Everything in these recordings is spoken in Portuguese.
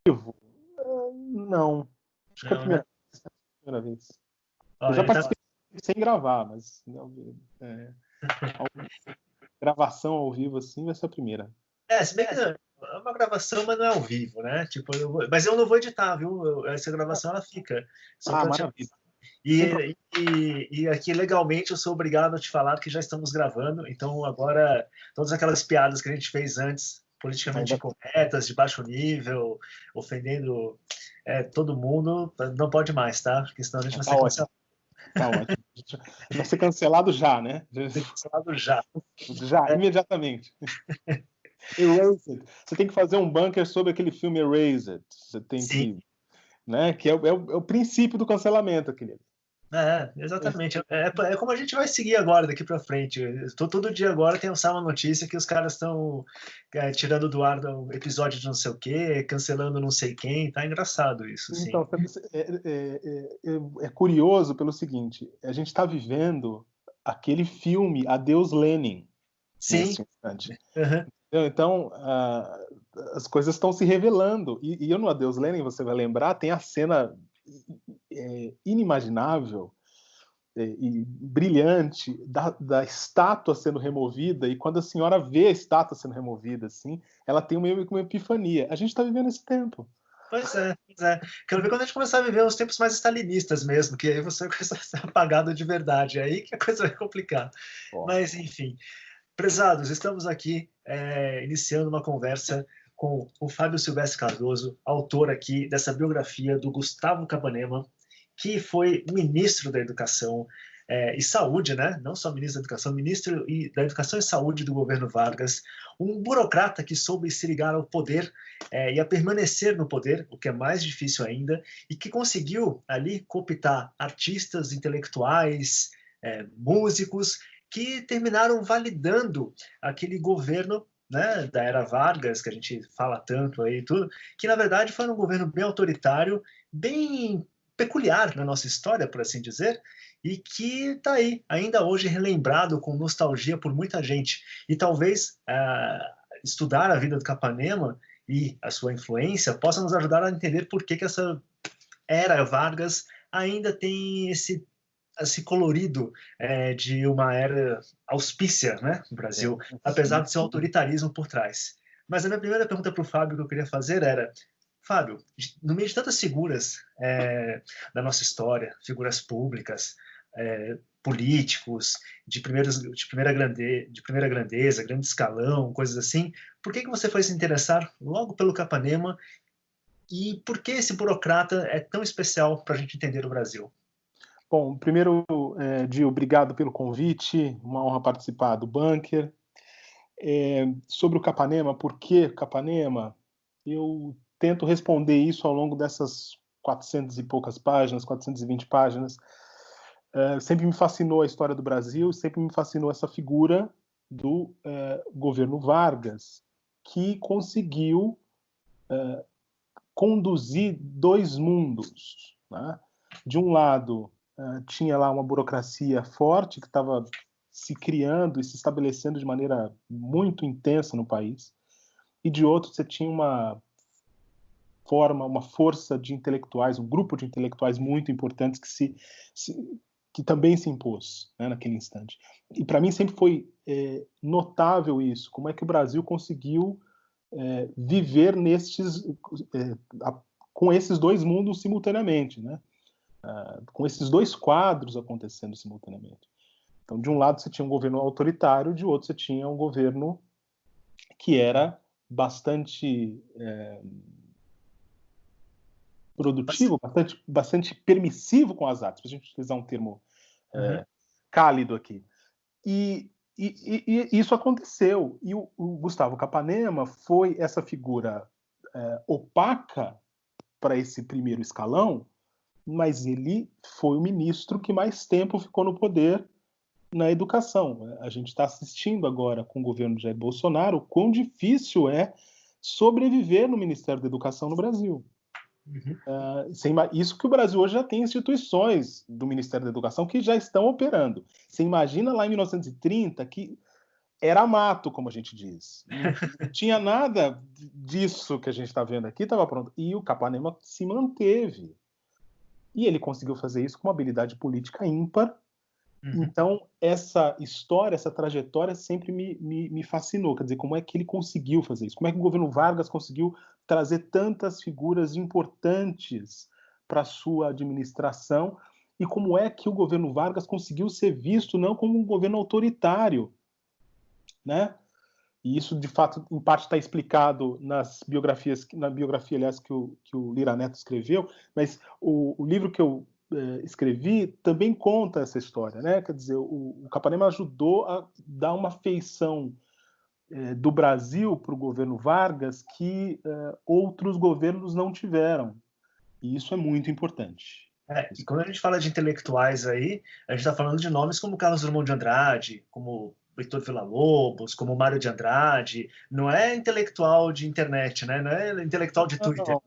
vivo? Não. Acho que é a Não, né? primeira vez. Ó, Eu já ele tá... participei sem gravar, mas gravação ao vivo assim vai ser a primeira. Se bem que é uma gravação, mas não é ao vivo, né? Tipo, mas eu não vou editar, viu? Essa gravação, ela fica. Só para te Maravilha. avisar. Sem problema. E aqui, legalmente, eu sou obrigado a te falar que já estamos gravando. Então, agora, todas aquelas piadas que a gente fez antes, politicamente Ainda incorretas, de baixo nível, ofendendo todo mundo, não pode mais, tá? Porque senão a gente vai tá ser ótimo. cancelado. Tá ótimo. Vai ser cancelado já, né? Ser cancelado já. Já, imediatamente. Erased. Você tem que fazer um bunker sobre aquele filme Erased. Você tem Sim. que, né? Que é o princípio do cancelamento, aquele. Exatamente. É como a gente vai seguir agora, daqui para frente. Todo dia agora tem uma notícia que os caras estão tirando do ar o episódio de não sei o quê, cancelando não sei quem. Tá engraçado isso, sim. Então, é curioso pelo seguinte: a gente está vivendo aquele filme Adeus Lenin Sim. nesse instante. Uhum. Então, as coisas estão se revelando. E eu no Adeus Lenin, você vai lembrar, tem a cena inimaginável e brilhante da estátua sendo removida, e quando a senhora vê a estátua sendo removida, assim, ela tem meio que uma epifania. A gente está vivendo esse tempo. Pois é, pois é. Quero ver quando a gente começar a viver os tempos mais stalinistas mesmo, que aí você começa a ser apagado de verdade. É aí que a coisa vai complicar. Ó, Mas, enfim. Prezados, estamos aqui iniciando uma conversa com o Fábio Silvestre Cardoso, autor aqui dessa biografia do Gustavo Capanema, que foi ministro da Educação e Saúde, né? Não só ministro da Educação, ministro da Educação e Saúde do governo Vargas, um burocrata que soube se ligar ao poder e a permanecer no poder, o que é mais difícil ainda, e que conseguiu ali cooptar artistas, intelectuais, músicos, que terminaram validando aquele governo, né, da era Vargas, que a gente fala tanto aí e tudo, que na verdade foi um governo bem autoritário, bem peculiar na nossa história, por assim dizer, e que está aí, ainda hoje relembrado com nostalgia por muita gente. E talvez estudar a vida do Capanema e a sua influência possa nos ajudar a entender por que essa era Vargas ainda tem esse colorido de uma era auspícia, né, no Brasil, apesar de ser um autoritarismo por trás. Mas a minha primeira pergunta para o Fábio que eu queria fazer era: Fábio, no meio de tantas figuras da nossa história, figuras públicas, políticos de primeira grandeza, grande escalão, coisas assim, por que você foi se interessar logo pelo Capanema e por que esse burocrata é tão especial para a gente entender o Brasil? Bom, primeiro, Gil, obrigado pelo convite, uma honra participar do Bunker. Sobre o Capanema, por que Capanema? Eu tento responder isso ao longo dessas 400 e poucas páginas, 420 páginas. Sempre me fascinou a história do Brasil, sempre me fascinou essa figura do governo Vargas, que conseguiu conduzir dois mundos, né? De um lado, tinha lá uma burocracia forte que estava se criando e se estabelecendo de maneira muito intensa no país, e de outro você tinha uma força de intelectuais, um grupo de intelectuais muito importantes que também se impôs, né, naquele instante. E para mim sempre foi notável isso, como é que o Brasil conseguiu viver com esses dois mundos simultaneamente, né? Com esses dois quadros acontecendo simultaneamente. Então, de um lado você tinha um governo autoritário, de outro você tinha um governo que era bastante produtivo, bastante permissivo com as artes, para a gente utilizar um termo cálido aqui. E isso aconteceu. E o Gustavo Capanema foi essa figura opaca para esse primeiro escalão, mas ele foi o ministro que mais tempo ficou no poder na educação. A gente está assistindo agora com o governo de Jair Bolsonaro o quão difícil é sobreviver no Ministério da Educação no Brasil. Isso que o Brasil hoje já tem instituições do Ministério da Educação que já estão operando. Você imagina lá em 1930 que era mato, como a gente diz. Não tinha nada disso que a gente está vendo aqui, estava pronto. E o Capanema se manteve. E ele conseguiu fazer isso com uma habilidade política ímpar. Então, essa história, essa trajetória sempre me fascinou. Quer dizer, como é que ele conseguiu fazer isso? Como é que o governo Vargas conseguiu trazer tantas figuras importantes para a sua administração? E como é que o governo Vargas conseguiu ser visto não como um governo autoritário, né? E isso, de fato, em parte está explicado nas biografias, na biografia, aliás, que o Lira Neto escreveu, mas o livro que eu escrevi também conta essa história, né? Quer dizer, o Capanema ajudou a dar uma feição do Brasil para o governo Vargas que outros governos não tiveram. E isso é muito importante. E quando a gente fala de intelectuais aí, a gente está falando de nomes como Carlos Drummond de Andrade, como Heitor Villa-Lobos, como Mário de Andrade. Não é intelectual de internet, né? Não é intelectual de Twitter.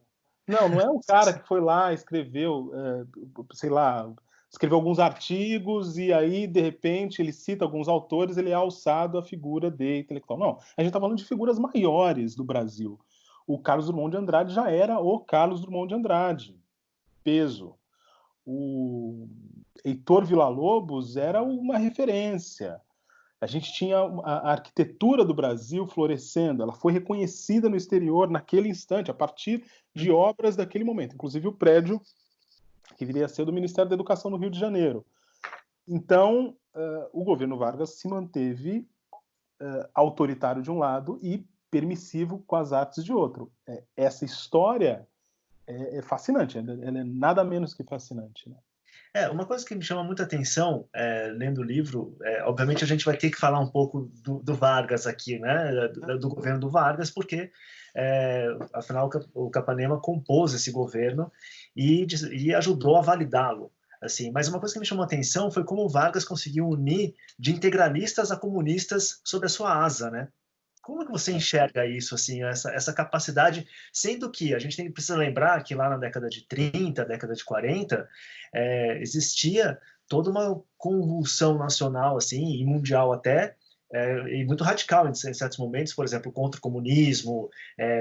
Não é o cara que foi lá, escreveu, sei lá, escreveu alguns artigos e aí, de repente, ele cita alguns autores, ele é alçado à figura de intelectual. Não, a gente está falando de figuras maiores do Brasil. O Carlos Drummond de Andrade já era o Carlos Drummond de Andrade. Peso. O Heitor Villa-Lobos era uma referência. A gente tinha a arquitetura do Brasil florescendo, ela foi reconhecida no exterior naquele instante, a partir de obras daquele momento, inclusive o prédio que viria a ser do Ministério da Educação no Rio de Janeiro. Então, o governo Vargas se manteve autoritário de um lado e permissivo com as artes de outro. Essa história é fascinante, ela é nada menos que fascinante, né? Uma coisa que me chama muita atenção, lendo o livro, obviamente a gente vai ter que falar um pouco do Vargas aqui, né, do governo do Vargas, porque, afinal, o Capanema compôs esse governo e ajudou a validá-lo. Assim, mas uma coisa que me chamou a atenção foi como o Vargas conseguiu unir de integralistas a comunistas sob a sua asa, né? Como que você enxerga isso, assim, essa capacidade, sendo que a gente precisa lembrar que lá na década de 30, década de 40, existia toda uma convulsão nacional, assim, e mundial até, e muito radical em certos momentos, por exemplo, contra o comunismo,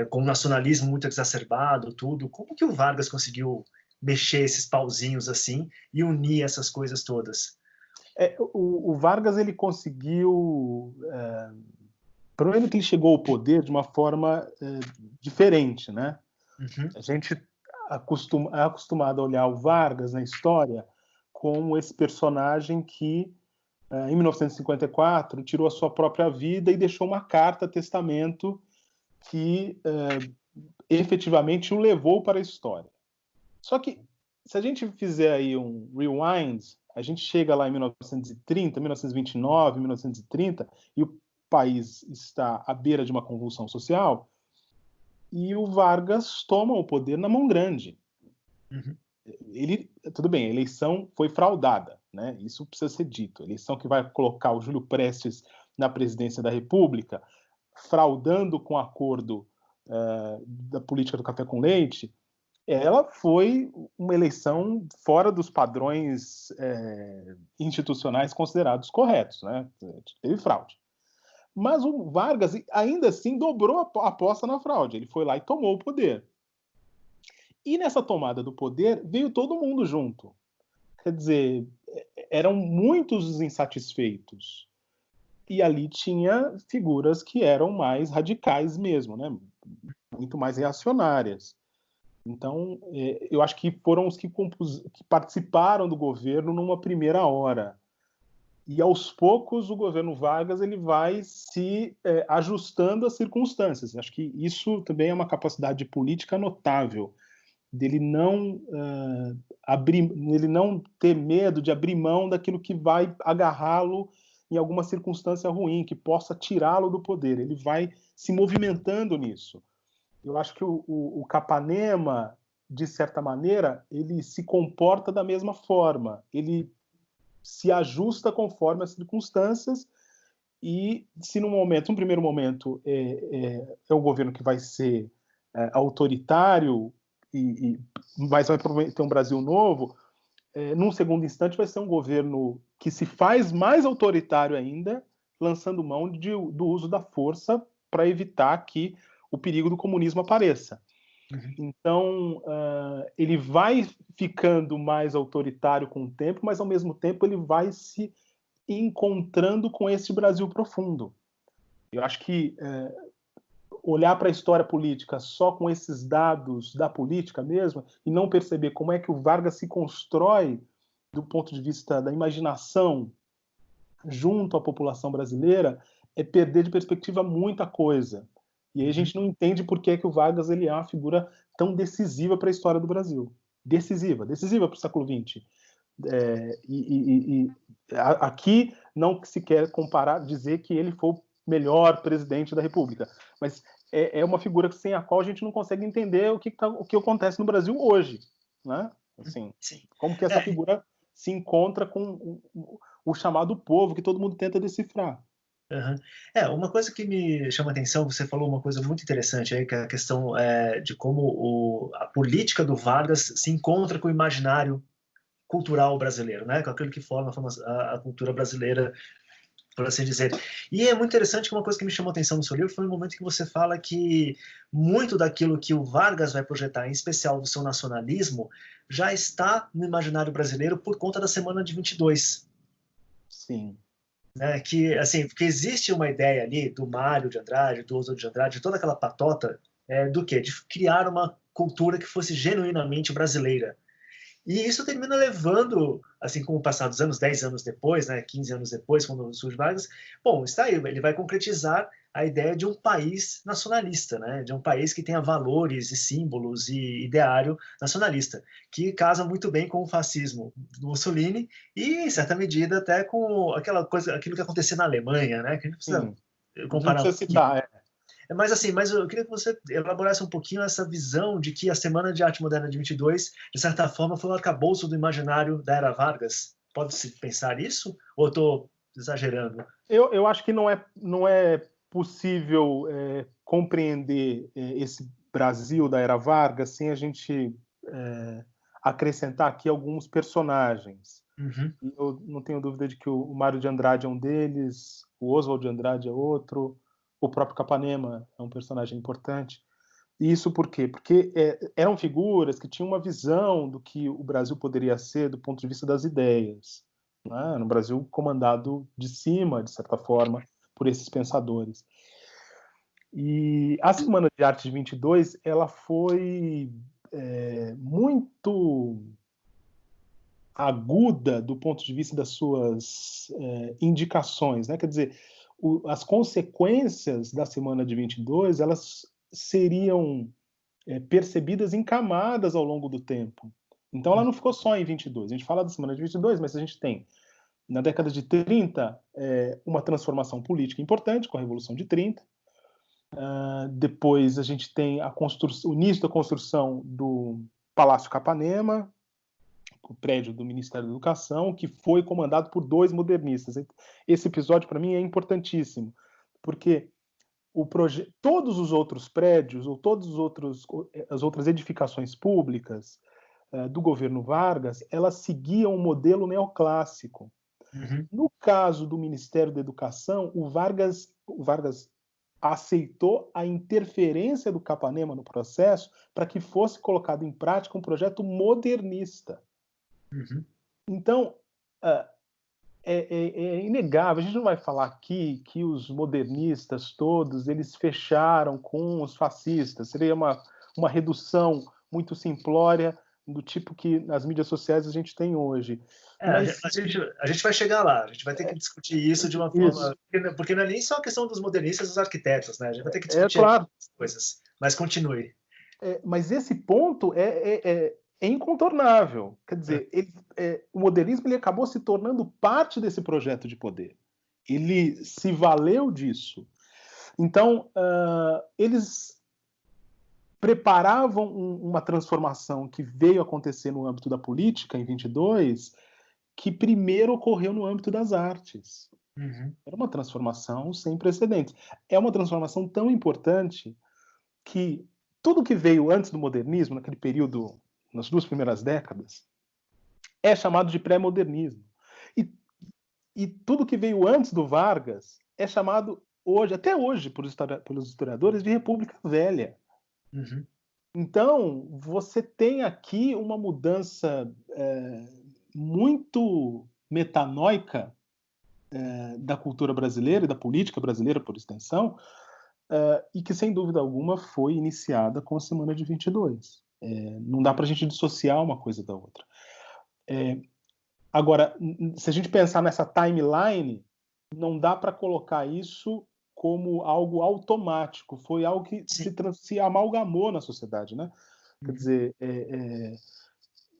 com o nacionalismo muito exacerbado, tudo. Como que o Vargas conseguiu mexer esses pauzinhos assim e unir essas coisas todas? O Vargas, ele conseguiu... Primeiro que ele chegou ao poder de uma forma diferente, né? A gente é acostumado a olhar o Vargas na história como esse personagem que, em 1954, tirou a sua própria vida e deixou uma carta testamento que efetivamente o levou para a história. Só que, se a gente fizer aí um rewind, a gente chega lá em 1930, 1929, 1930, e o país está à beira de uma convulsão social, e o Vargas toma o poder na mão grande. Tudo bem, a eleição foi fraudada, né? Isso precisa ser dito. A eleição que vai colocar o Júlio Prestes na presidência da República, fraudando com o acordo da política do café com leite, ela foi uma eleição fora dos padrões institucionais considerados corretos, né? Teve fraude. Mas o Vargas, ainda assim, dobrou a aposta na fraude. Ele foi lá e tomou o poder. E nessa tomada do poder, veio todo mundo junto. Quer dizer, eram muitos os insatisfeitos. E ali tinha figuras que eram mais radicais mesmo, né? Muito mais reacionárias. Então, eu acho que foram os que participaram do governo numa primeira hora. E, aos poucos, o governo Vargas ele vai se ajustando às circunstâncias. Acho que isso também é uma capacidade política notável, dele não ele não ter medo de abrir mão daquilo que vai agarrá-lo em alguma circunstância ruim, que possa tirá-lo do poder. Ele vai se movimentando nisso. Eu acho que o Capanema, de certa maneira, ele se comporta da mesma forma. Ele se ajusta conforme as circunstâncias e se num primeiro momento é um governo que vai ser autoritário mas vai ter um Brasil novo, num segundo instante vai ser um governo que se faz mais autoritário ainda, lançando mão do uso da força para evitar que o perigo do comunismo apareça. Então, ele vai ficando mais autoritário com o tempo, mas, ao mesmo tempo, ele vai se encontrando com esse Brasil profundo. Eu acho que olhar para a história política só com esses dados da política mesmo e não perceber como é que o Vargas se constrói do ponto de vista da imaginação junto à população brasileira é perder de perspectiva muita coisa. E aí a gente não entende por que o Vargas ele é uma figura tão decisiva para a história do Brasil. Decisiva para o século XX. Aqui não se quer comparar, dizer que ele foi o melhor presidente da República, mas é uma figura sem a qual a gente não consegue entender o que acontece no Brasil hoje, né? Assim, como que essa figura se encontra com o chamado povo que todo mundo tenta decifrar. Uma coisa que me chama a atenção, você falou uma coisa muito interessante aí, que é a questão de como a política do Vargas se encontra com o imaginário cultural brasileiro, né? Com aquilo que forma a cultura brasileira, por assim dizer. E é muito interessante que uma coisa que me chamou a atenção no seu livro foi o momento que você fala que muito daquilo que o Vargas vai projetar, em especial do seu nacionalismo, já está no imaginário brasileiro por conta da Semana de 22. Sim. Né, que assim, porque existe uma ideia ali do Mário de Andrade, do Oswald de Andrade, toda aquela patota do quê? De criar uma cultura que fosse genuinamente brasileira. E isso termina levando, assim, com o passar dos anos, 10 anos depois, né, 15 anos depois, quando surge Vargas, bom, está aí, ele vai concretizar a ideia de um país nacionalista, né, de um país que tenha valores e símbolos e ideário nacionalista, que casa muito bem com o fascismo do Mussolini e, em certa medida, até com aquilo que aconteceu na Alemanha, né, que a gente precisa comparar. Não precisa citar, Mas eu queria que você elaborasse um pouquinho essa visão de que a Semana de Arte Moderna de 22, de certa forma, foi um arcabouço do imaginário da era Vargas. Pode-se pensar isso? Ou estou exagerando? Eu acho que não é possível compreender esse Brasil da era Vargas sem a gente acrescentar aqui alguns personagens. E eu não tenho dúvida de que o Mário de Andrade é um deles, o Oswald de Andrade é outro, o próprio Capanema é um personagem importante. E isso por quê? Porque eram figuras que tinham uma visão do que o Brasil poderia ser do ponto de vista das ideias, né? No Brasil comandado de cima, de certa forma, por esses pensadores. E a Semana de Arte de 22, ela foi muito aguda do ponto de vista das suas indicações, né? Quer dizer, as consequências da Semana de 22, elas seriam percebidas em camadas ao longo do tempo. Então ela não ficou só em 22. A gente fala da Semana de 22, mas a gente tem, na década de 30, uma transformação política importante com a Revolução de 30. Depois a gente tem o início da construção do Palácio Capanema, o prédio do Ministério da Educação, que foi comandado por 2 modernistas. Esse episódio, para mim, é importantíssimo, porque todos os outros prédios, ou as outras edificações públicas do governo Vargas, elas seguiam um modelo neoclássico. No caso do Ministério da Educação, o Vargas aceitou a interferência do Capanema no processo para que fosse colocado em prática um projeto modernista. Então, é inegável, a gente não vai falar aqui que os modernistas todos, eles fecharam com os fascistas, seria uma redução muito simplória do tipo que nas mídias sociais a gente tem hoje. Mas a gente vai chegar lá, a gente vai ter que discutir isso de uma forma... Porque não é nem só a questão dos modernistas e dos arquitetos, né? A gente vai ter que discutir claro. as coisas. Mas continue. Mas esse ponto é incontornável. Quer dizer, o modernismo ele acabou se tornando parte desse projeto de poder. Ele se valeu disso. Então, eles preparavam uma transformação que veio acontecer no âmbito da política, em 22, que primeiro ocorreu no âmbito das artes. Era uma transformação sem precedentes. É uma transformação tão importante que tudo que veio antes do modernismo, naquele período, nas 2 primeiras décadas, é chamado de pré-modernismo. E tudo que veio antes do Vargas é chamado hoje, até hoje, pelos historiadores, de República Velha. Uhum. Então, você tem aqui uma mudança muito metanoica da cultura brasileira e da política brasileira, por extensão, e que, sem dúvida alguma, foi iniciada com a Semana de 22. Não dá para a gente dissociar uma coisa da outra. Agora, se a gente pensar nessa timeline, não dá para colocar isso como algo automático. Foi algo que se amalgamou na sociedade, né? Quer dizer,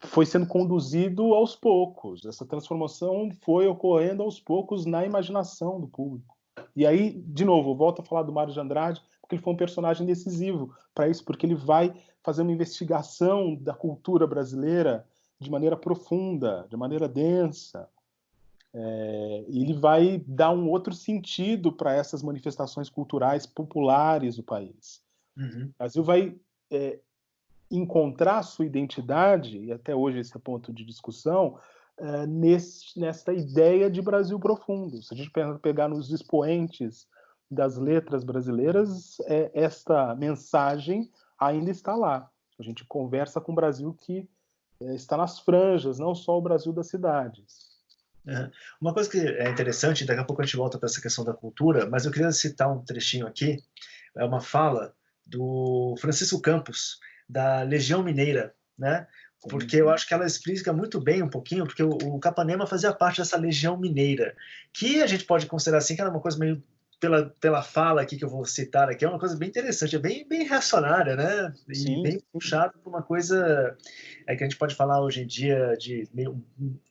foi sendo conduzido aos poucos. Essa transformação foi ocorrendo aos poucos na imaginação do público. E aí, de novo, eu volto a falar do Mário de Andrade, porque ele foi um personagem decisivo para isso, porque ele vai fazer uma investigação da cultura brasileira de maneira profunda, de maneira densa. E ele vai dar um outro sentido para essas manifestações culturais populares do país. Uhum. O Brasil vai encontrar sua identidade, e até hoje esse é ponto de discussão, nessa ideia de Brasil profundo. Se a gente pegar nos expoentes das letras brasileiras, esta mensagem ainda está lá. A gente conversa com o Brasil que está nas franjas, não só o Brasil das cidades. Uma coisa que é interessante, daqui a pouco a gente volta para essa questão da cultura, mas eu queria citar um trechinho aqui, é uma fala do Francisco Campos, da Legião Mineira, né? Porque eu acho que ela explica muito bem um pouquinho, porque o Capanema fazia parte dessa Legião Mineira, que a gente pode considerar assim, que era uma coisa meio, pela fala aqui que eu vou citar aqui, é uma coisa bem interessante, é bem reacionária, né? E Sim, bem puxada por uma coisa que a gente pode falar hoje em dia de meio,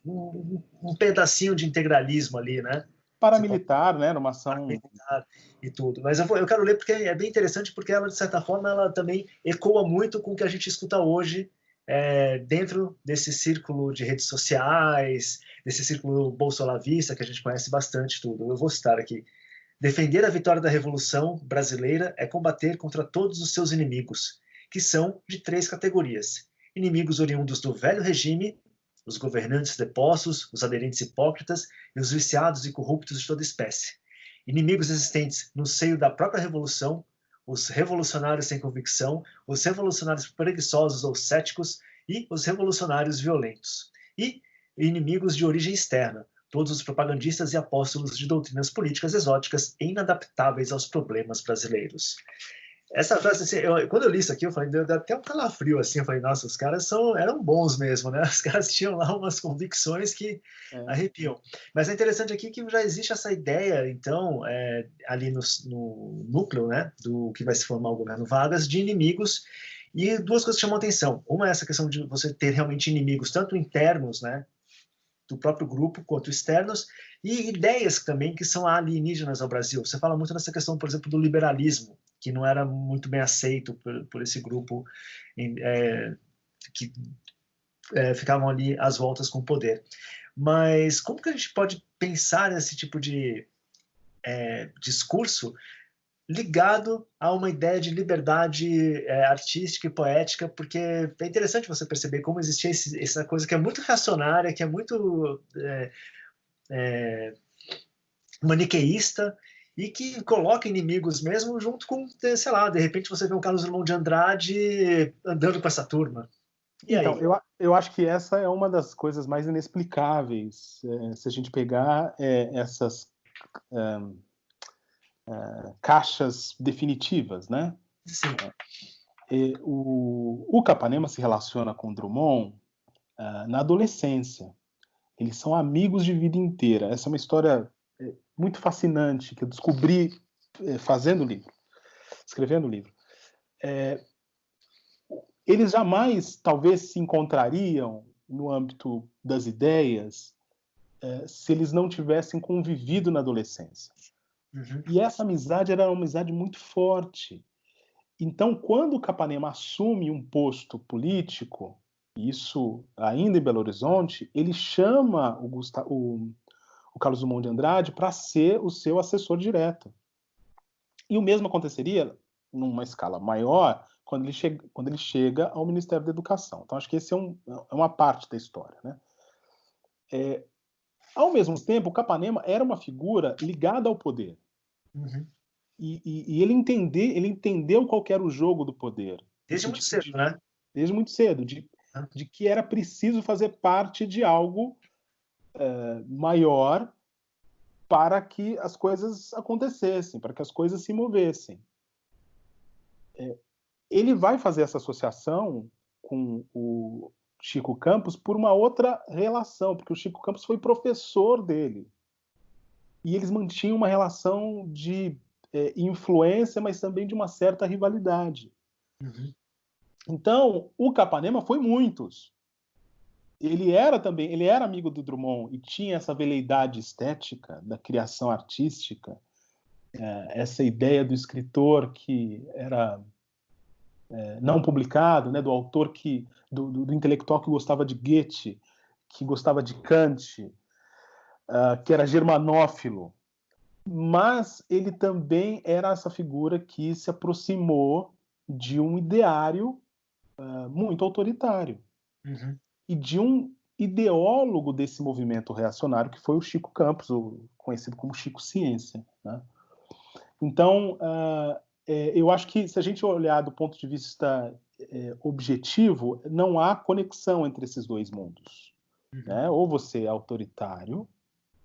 um pedacinho de integralismo ali, né? Paramilitar, né? Numa ação... Paramilitar e tudo. Mas eu quero ler porque é bem interessante, porque ela, de certa forma, ela também ecoa muito com o que a gente escuta hoje dentro desse círculo de redes sociais, desse círculo bolsolavista que a gente conhece bastante tudo. Eu vou citar aqui. Defender a vitória da Revolução Brasileira é combater contra todos os seus inimigos, que são de 3 categorias. Inimigos oriundos do velho regime, os governantes depostos, os aderentes hipócritas e os viciados e corruptos de toda espécie. Inimigos existentes no seio da própria Revolução, os revolucionários sem convicção, os revolucionários preguiçosos ou céticos e os revolucionários violentos. E inimigos de origem externa, todos os propagandistas e apóstolos de doutrinas políticas exóticas e inadaptáveis aos problemas brasileiros. Essa frase, assim, quando eu li isso aqui, eu falei, deu até um calafrio, assim, eu falei, nossa, os caras eram bons mesmo, né? Os caras tinham lá umas convicções que arrepiam. Mas é interessante aqui que já existe essa ideia, então, ali no núcleo, né, do que vai se formar o governo Vargas, de inimigos, e 2 coisas chamam a atenção. Uma é essa questão de você ter realmente inimigos, tanto internos, né, do próprio grupo, quanto externos, e ideias também que são alienígenas ao Brasil. Você fala muito nessa questão, por exemplo, do liberalismo, que não era muito bem aceito por esse grupo que ficavam ali às voltas com o poder. Mas como que a gente pode pensar nesse tipo de discurso ligado a uma ideia de liberdade artística e poética, porque é interessante você perceber como existia essa coisa que é muito reacionária, que é muito maniqueísta, e que coloca inimigos mesmo junto com, sei lá, de repente você vê um Carlos Drummond de Andrade andando com essa turma. E então, aí? eu acho que essa é uma das coisas mais inexplicáveis, se a gente pegar essas caixas definitivas, né? Sim. O Capanema se relaciona com Drummond na adolescência. Eles são amigos de vida inteira. Essa é uma história muito fascinante que eu descobri fazendo o livro, escrevendo o livro. Eles jamais, talvez, se encontrariam no âmbito das ideias se eles não tivessem convivido na adolescência. Uhum. E essa amizade era uma amizade muito forte. Então, quando o Capanema assume um posto político, isso ainda em Belo Horizonte, ele chama o Carlos Drummond de Andrade para ser o seu assessor direto. E o mesmo aconteceria, numa escala maior, quando ele chega ao Ministério da Educação. Então, acho que esse é uma parte da história, né? Ao mesmo tempo, o Capanema era uma figura ligada ao poder. Uhum. E ele entendeu qual que era o jogo do poder. Desde muito cedo, né? Desde muito cedo, de que era preciso fazer parte de algo maior para que as coisas acontecessem, para que as coisas se movessem. Ele vai fazer essa associação com o Chico Campos por uma outra relação, porque o Chico Campos foi professor dele. E eles mantinham uma relação de influência, mas também de uma certa rivalidade. Uhum. Então, o Capanema foi muitos. Ele era amigo do Drummond e tinha essa veleidade estética da criação artística, essa ideia do escritor que era não publicado, né, do autor do intelectual que gostava de Goethe, que gostava de Kant, que era germanófilo. Mas ele também era essa figura que se aproximou de um ideário muito autoritário. Uhum. E de um ideólogo desse movimento reacionário, que foi o Chico Campos, conhecido como Chico Ciência. Né? Então, eu acho que, se a gente olhar do ponto de vista objetivo, não há conexão entre esses dois mundos. Uhum. Né? Ou você é autoritário,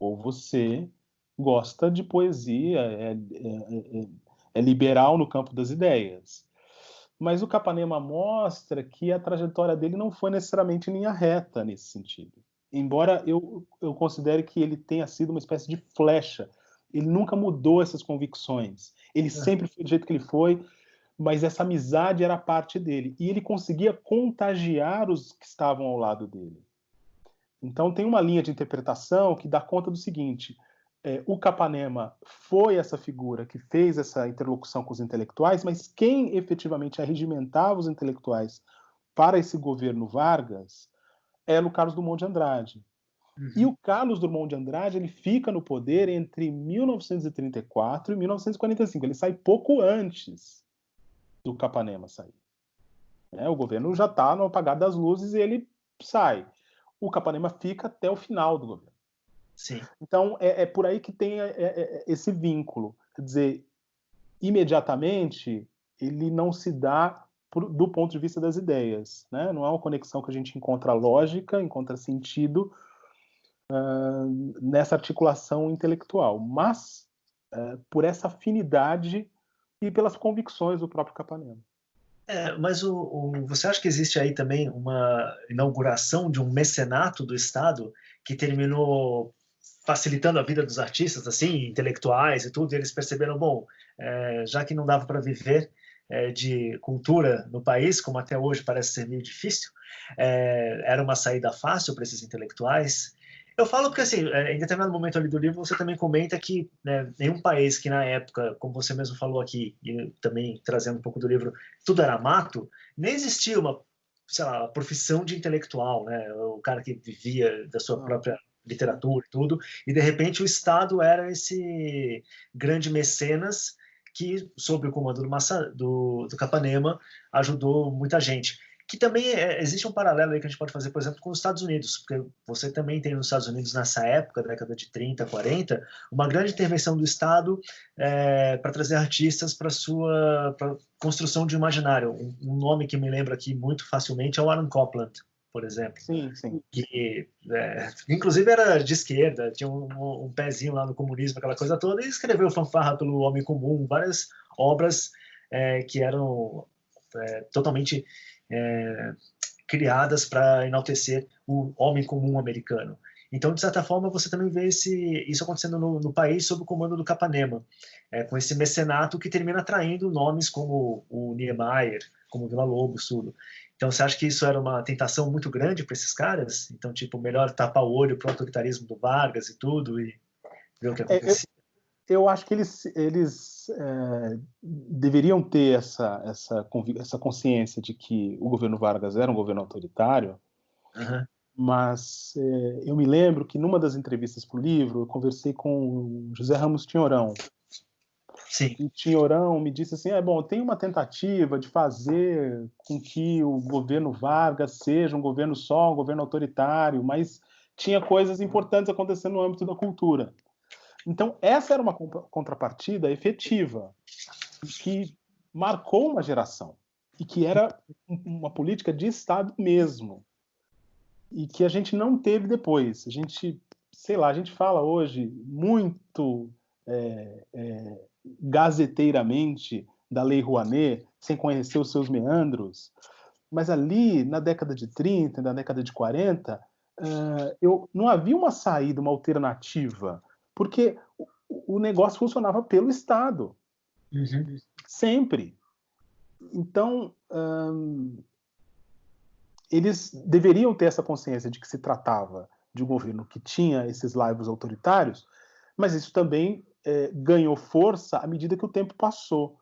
ou você gosta de poesia, é liberal no campo das ideias. Mas o Capanema mostra que a trajetória dele não foi necessariamente em linha reta nesse sentido. Embora eu considere que ele tenha sido uma espécie de flecha. Ele nunca mudou essas convicções. Ele sempre foi do jeito que ele foi, mas essa amizade era parte dele. E ele conseguia contagiar os que estavam ao lado dele. Então tem uma linha de interpretação que dá conta do seguinte: o Capanema foi essa figura que fez essa interlocução com os intelectuais, mas quem efetivamente arregimentava os intelectuais para esse governo Vargas era o Carlos Drummond de Andrade. Uhum. E o Carlos Drummond de Andrade ele fica no poder entre 1934 e 1945. Ele sai pouco antes do Capanema sair. O governo já está no apagar das luzes e ele sai. O Capanema fica até o final do governo. Sim. Então, é por aí que tem esse vínculo. Quer dizer, imediatamente, ele não se dá do ponto de vista das ideias. Né? Não é uma conexão que a gente encontra lógica, encontra sentido nessa articulação intelectual, mas por essa afinidade e pelas convicções do próprio Capanema. Mas você acha que existe aí também uma inauguração de um mecenato do Estado que terminou facilitando a vida dos artistas, assim, intelectuais e tudo, e eles perceberam, bom, já que não dava para viver de cultura no país, como até hoje parece ser meio difícil, era uma saída fácil para esses intelectuais. Eu falo porque, assim, em determinado momento ali do livro, você também comenta que, né, em um país que, na época, como você mesmo falou aqui, e também trazendo um pouco do livro, tudo era mato, nem existia uma, sei lá, profissão de intelectual, né? O cara que vivia da sua própria literatura e tudo, e, de repente, o Estado era esse grande mecenas que, sob o comando do Capanema, ajudou muita gente. Que também existe um paralelo aí que a gente pode fazer, por exemplo, com os Estados Unidos, porque você também tem nos Estados Unidos, nessa época, década de 30, 40, uma grande intervenção do Estado para trazer artistas para pra construção de imaginário. Um nome que me lembra aqui muito facilmente é o Aaron Copland, por exemplo. Sim, sim. Que, inclusive, era de esquerda, tinha um pezinho lá no comunismo, aquela coisa toda, e escreveu Fanfarra pelo Homem Comum, várias obras que eram totalmente criadas para enaltecer o homem comum americano. Então, de certa forma, você também vê isso acontecendo no país sob o comando do Capanema, com esse mecenato que termina atraindo nomes como o Niemeyer, como o Villa-Lobos, tudo. Então, você acha que isso era uma tentação muito grande para esses caras? Então, tipo, melhor tapar o olho para o autoritarismo do Vargas e tudo e ver o que acontecia? Eu acho que eles deveriam ter essa consciência de que o governo Vargas era um governo autoritário, mas eu me lembro que numa das entrevistas para o livro eu conversei com o José Ramos Tinhorão. Sim. E Tinhorão me disse assim, bom, tem uma tentativa de fazer com que o governo Vargas seja um governo só, um governo autoritário, mas tinha coisas importantes acontecendo no âmbito da cultura. Então, essa era uma contrapartida efetiva, que marcou uma geração, e que era uma política de Estado mesmo, e que a gente não teve depois. A gente, sei lá, a gente fala hoje muito gazeteiramente da Lei Rouanet, sem conhecer os seus meandros, mas ali, na década de 30, na década de 40, não havia uma saída, uma alternativa, porque o negócio funcionava pelo Estado, sempre. Então, eles deveriam ter essa consciência de que se tratava de um governo que tinha esses laivos autoritários, mas isso também ganhou força à medida que o tempo passou.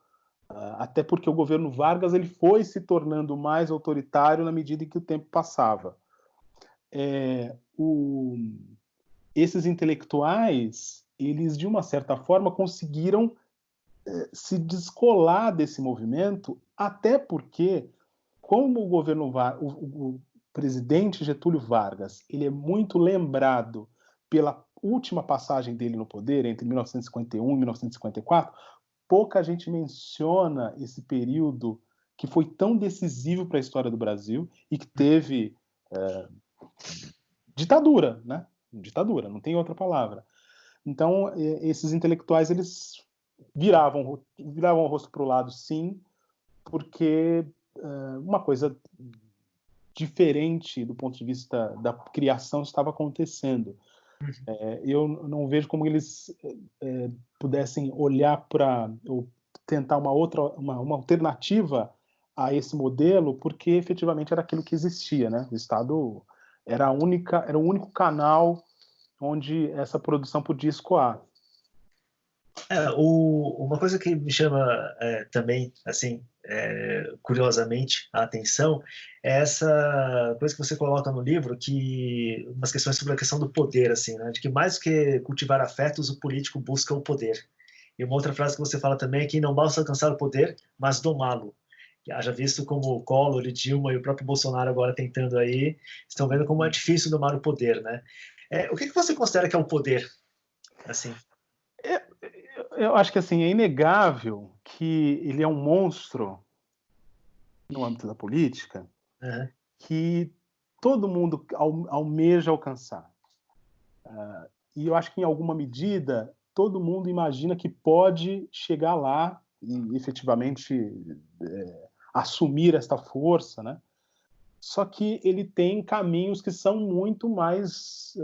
Até porque o governo Vargas ele foi se tornando mais autoritário na medida em que o tempo passava. Esses intelectuais, eles de uma certa forma conseguiram se descolar desse movimento, até porque, como o presidente Getúlio Vargas, ele é muito lembrado pela última passagem dele no poder, entre 1951 e 1954, pouca gente menciona esse período que foi tão decisivo para a história do Brasil e que teve ditadura, né? Ditadura, não tem outra palavra. Então, esses intelectuais, eles viravam o rosto para o lado, sim, porque uma coisa diferente do ponto de vista da criação estava acontecendo. Eu não vejo como eles pudessem olhar para ou tentar uma alternativa a esse modelo, porque efetivamente era aquilo que existia, né? O Estado era o único canal onde essa produção podia escoar. Uma coisa que me chama também, assim, curiosamente, a atenção é essa coisa que você coloca no livro, que umas questões sobre a questão do poder, assim, né? De que mais do que cultivar afetos, o político busca o poder. E uma outra frase que você fala também é que não basta alcançar o poder, mas domá-lo. Haja visto como o Collor, o Dilma e o próprio Bolsonaro agora tentando aí, estão vendo como é difícil domar o poder, né? O que você considera que é o poder, assim? Eu acho que assim, é inegável que ele é um monstro no âmbito da política que todo mundo almeja alcançar. E eu acho que, em alguma medida, todo mundo imagina que pode chegar lá e efetivamente assumir esta força, né? Só que ele tem caminhos que são muito mais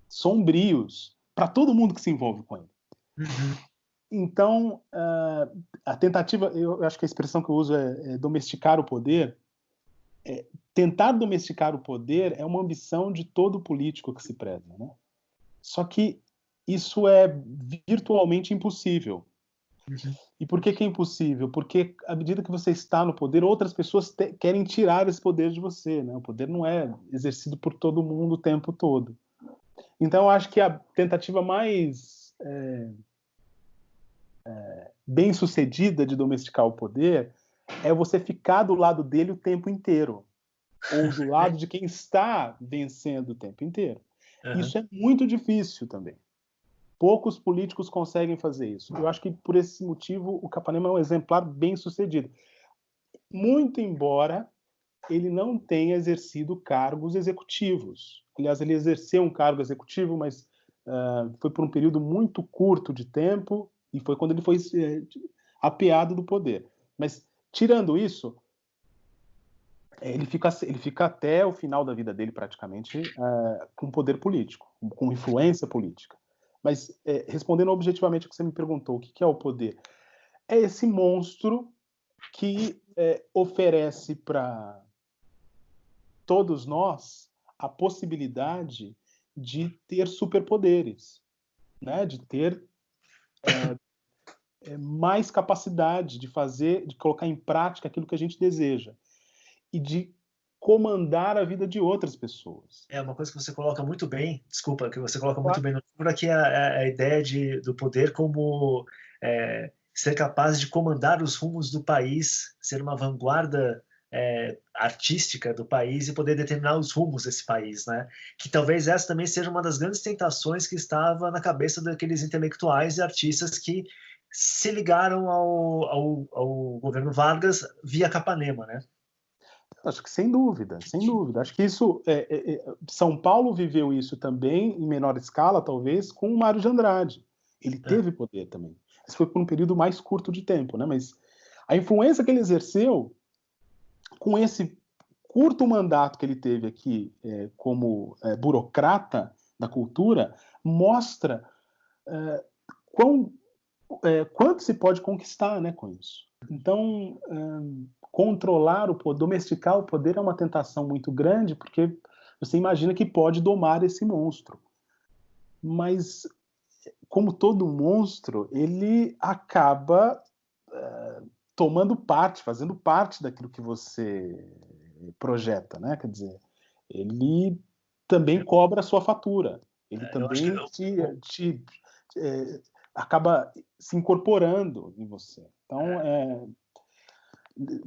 sombrios para todo mundo que se envolve com ele. Então, a tentativa, eu acho que a expressão que eu uso é domesticar o poder. Tentar domesticar o poder é uma ambição de todo político que se preza, né? Só que isso é virtualmente impossível. E por que é impossível? Porque, à medida que você está no poder, outras pessoas querem tirar esse poder de você, né? O poder não é exercido por todo mundo o tempo todo. Então, eu acho que a tentativa mais bem-sucedida de domesticar o poder é você ficar do lado dele o tempo inteiro, ou do lado de quem está vencendo o tempo inteiro. Isso é muito difícil também. Poucos políticos conseguem fazer isso. Eu acho que, por esse motivo, o Capanema é um exemplar bem-sucedido. Muito embora ele não tenha exercido cargos executivos. Aliás, ele exerceu um cargo executivo, mas foi por um período muito curto de tempo, e foi quando ele foi apeado do poder. Mas, tirando isso, ele fica até o final da vida dele, praticamente, com poder político, com influência política. Mas, respondendo objetivamente o que você me perguntou, o que é o poder? É esse monstro que oferece para todos nós a possibilidade de ter superpoderes, né? De ter mais capacidade de colocar em prática aquilo que a gente deseja e de comandar a vida de outras pessoas. É uma coisa que você coloca muito bem, desculpa, que você coloca muito bem no livro, que é a ideia do poder como ser capaz de comandar os rumos do país, ser uma vanguarda artística do país e poder determinar os rumos desse país, né? Que talvez essa também seja uma das grandes tentações que estava na cabeça daqueles intelectuais e artistas que se ligaram ao governo Vargas via Capanema, né? Acho que sem dúvida, sem dúvida. Acho que isso, São Paulo viveu isso também, em menor escala, talvez, com o Mário de Andrade. Ele teve poder também. Isso foi por um período mais curto de tempo, né? Mas a influência que ele exerceu, com esse curto mandato que ele teve aqui como burocrata da cultura, mostra quanto se pode conquistar, né, com isso. Então, controlar o poder, domesticar o poder é uma tentação muito grande, porque você imagina que pode domar esse monstro. Mas, como todo monstro, ele acaba tomando parte, fazendo parte daquilo que você projeta, né? Quer dizer, ele também cobra a sua fatura. Ele também acaba se incorporando em você. Então,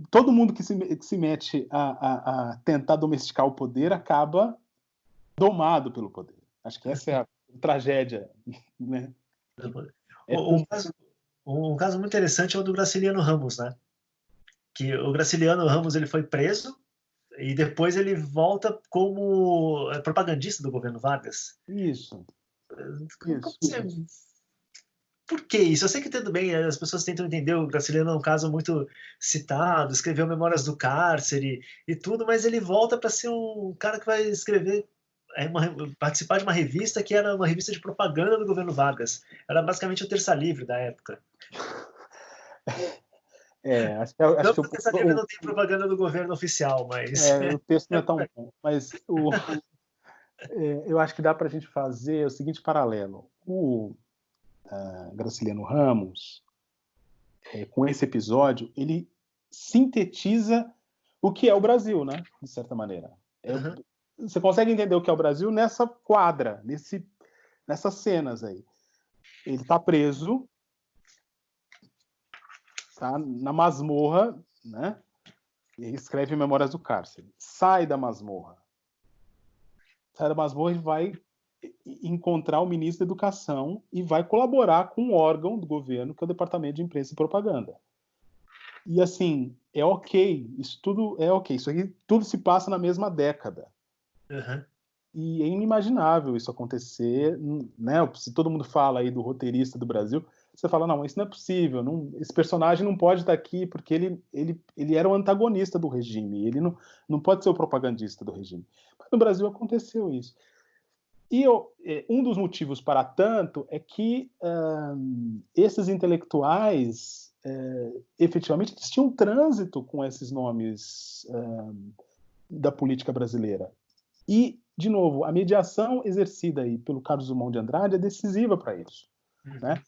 todo mundo que se mete a tentar domesticar o poder acaba domado pelo poder. Acho que essa é a tragédia, né? Um caso muito interessante é o do Graciliano Ramos, né? Que o Graciliano Ramos ele foi preso e depois ele volta como propagandista do governo Vargas. Isso. Por que isso? Eu sei que tudo bem, as pessoas tentam entender, o Graciliano é um caso muito citado, escreveu Memórias do Cárcere e tudo, mas ele volta para ser um cara que vai escrever, participar de uma revista que era uma revista de propaganda do governo Vargas. Era basicamente o Terça Livre da época. Acho que o Terça Livre não tem propaganda do governo oficial, mas... o texto não é tão bom, mas eu acho que dá para a gente fazer o seguinte paralelo. O Graciliano Ramos, com esse episódio, ele sintetiza o que é o Brasil, né? De certa maneira. Você consegue entender o que é o Brasil nessa quadra, nessas cenas aí. Ele está preso, tá na masmorra, né? E escreve Memórias do Cárcere. Sai da masmorra e vai encontrar o ministro da Educação e vai colaborar com um órgão do governo, que é o Departamento de Imprensa e Propaganda. E assim, é ok, isso tudo é ok, isso aqui tudo se passa na mesma década. E é inimaginável isso acontecer, né? Se todo mundo fala aí do roteirista do Brasil, você fala, não, isso não é possível, esse personagem não pode estar aqui porque ele era o antagonista do regime, ele não pode ser o propagandista do regime. Mas no Brasil aconteceu isso. E um dos motivos para tanto é que esses intelectuais, efetivamente, eles tinham trânsito com esses nomes da política brasileira. E, de novo, a mediação exercida aí pelo Carlos Drummond de Andrade é decisiva para isso. Né?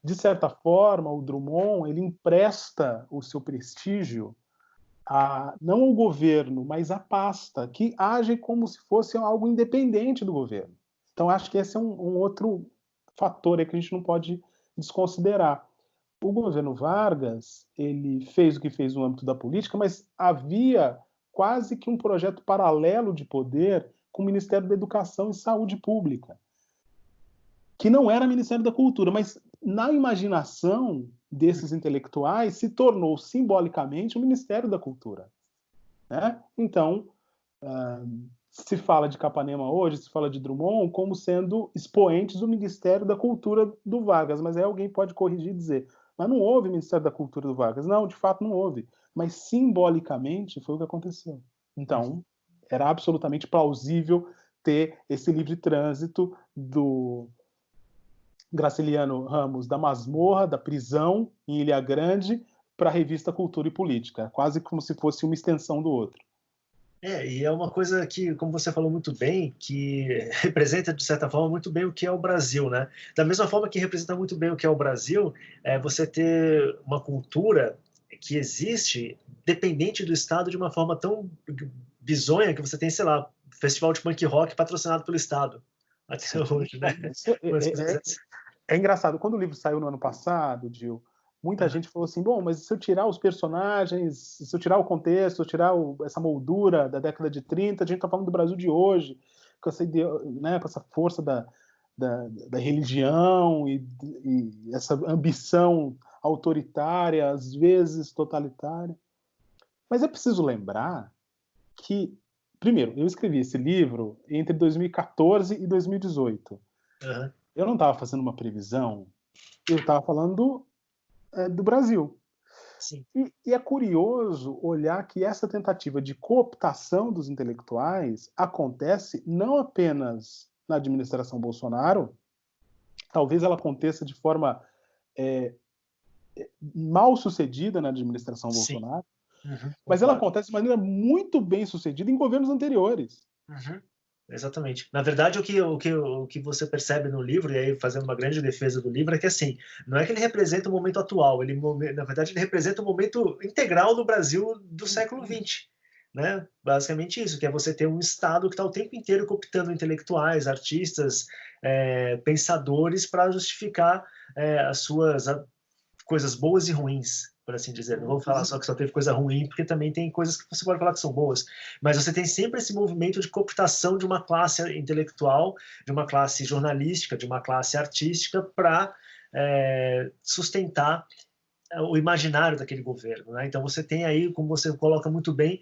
De certa forma, o Drummond ele empresta o seu prestígio não ao governo, mas à pasta, que age como se fosse algo independente do governo. Então, acho que esse é um outro fator que a gente não pode desconsiderar. O governo Vargas, ele fez o que fez no âmbito da política, mas havia quase que um projeto paralelo de poder com o Ministério da Educação e Saúde Pública, que não era Ministério da Cultura, mas na imaginação desses intelectuais se tornou simbolicamente o Ministério da Cultura. Né? Então, se fala de Capanema hoje, se fala de Drummond como sendo expoentes do Ministério da Cultura do Vargas, mas aí alguém pode corrigir e dizer, mas não houve Ministério da Cultura do Vargas. Não, de fato não houve, mas simbolicamente foi o que aconteceu. Então, era absolutamente plausível ter esse livre trânsito do Graciliano Ramos da masmorra, da prisão em Ilha Grande, para a revista Cultura e Política, quase como se fosse uma extensão do outro. E é uma coisa que, como você falou muito bem, que representa, de certa forma, muito bem o que é o Brasil, né? Da mesma forma que representa muito bem o que é o Brasil, você ter uma cultura que existe dependente do Estado de uma forma tão bizonha que você tem, sei lá, festival de punk rock patrocinado pelo Estado, até hoje, né? É engraçado, quando o livro saiu no ano passado, Gil, muita gente falou assim, bom, mas se eu tirar os personagens, se eu tirar o contexto, se eu tirar essa moldura da década de 30, a gente está falando do Brasil de hoje, com essa, né, com essa força da religião e essa ambição autoritária, às vezes totalitária. Mas é preciso lembrar que, primeiro, eu escrevi esse livro entre 2014 e 2018. Uhum. Eu não estava fazendo uma previsão, eu estava falando do Brasil. Sim. E é curioso olhar que essa tentativa de cooptação dos intelectuais acontece não apenas na administração Bolsonaro, talvez ela aconteça de forma mal sucedida na administração Sim. Bolsonaro, Uhum. mas ela acontece de maneira muito bem sucedida em governos anteriores. Uhum. Exatamente. Na verdade, o que você percebe no livro, e aí fazendo uma grande defesa do livro, é que assim, não é que ele representa o momento atual, na verdade ele representa o momento integral do Brasil do século XX. Né? Basicamente isso, que é você ter um Estado que está o tempo inteiro cooptando intelectuais, artistas, pensadores para justificar as suas coisas boas e ruins, por assim dizer. Não vou falar só que só teve coisa ruim, porque também tem coisas que você pode falar que são boas. Mas você tem sempre esse movimento de cooptação de uma classe intelectual, de uma classe jornalística, de uma classe artística para sustentar o imaginário daquele governo. Né? Então você tem aí, como você coloca muito bem,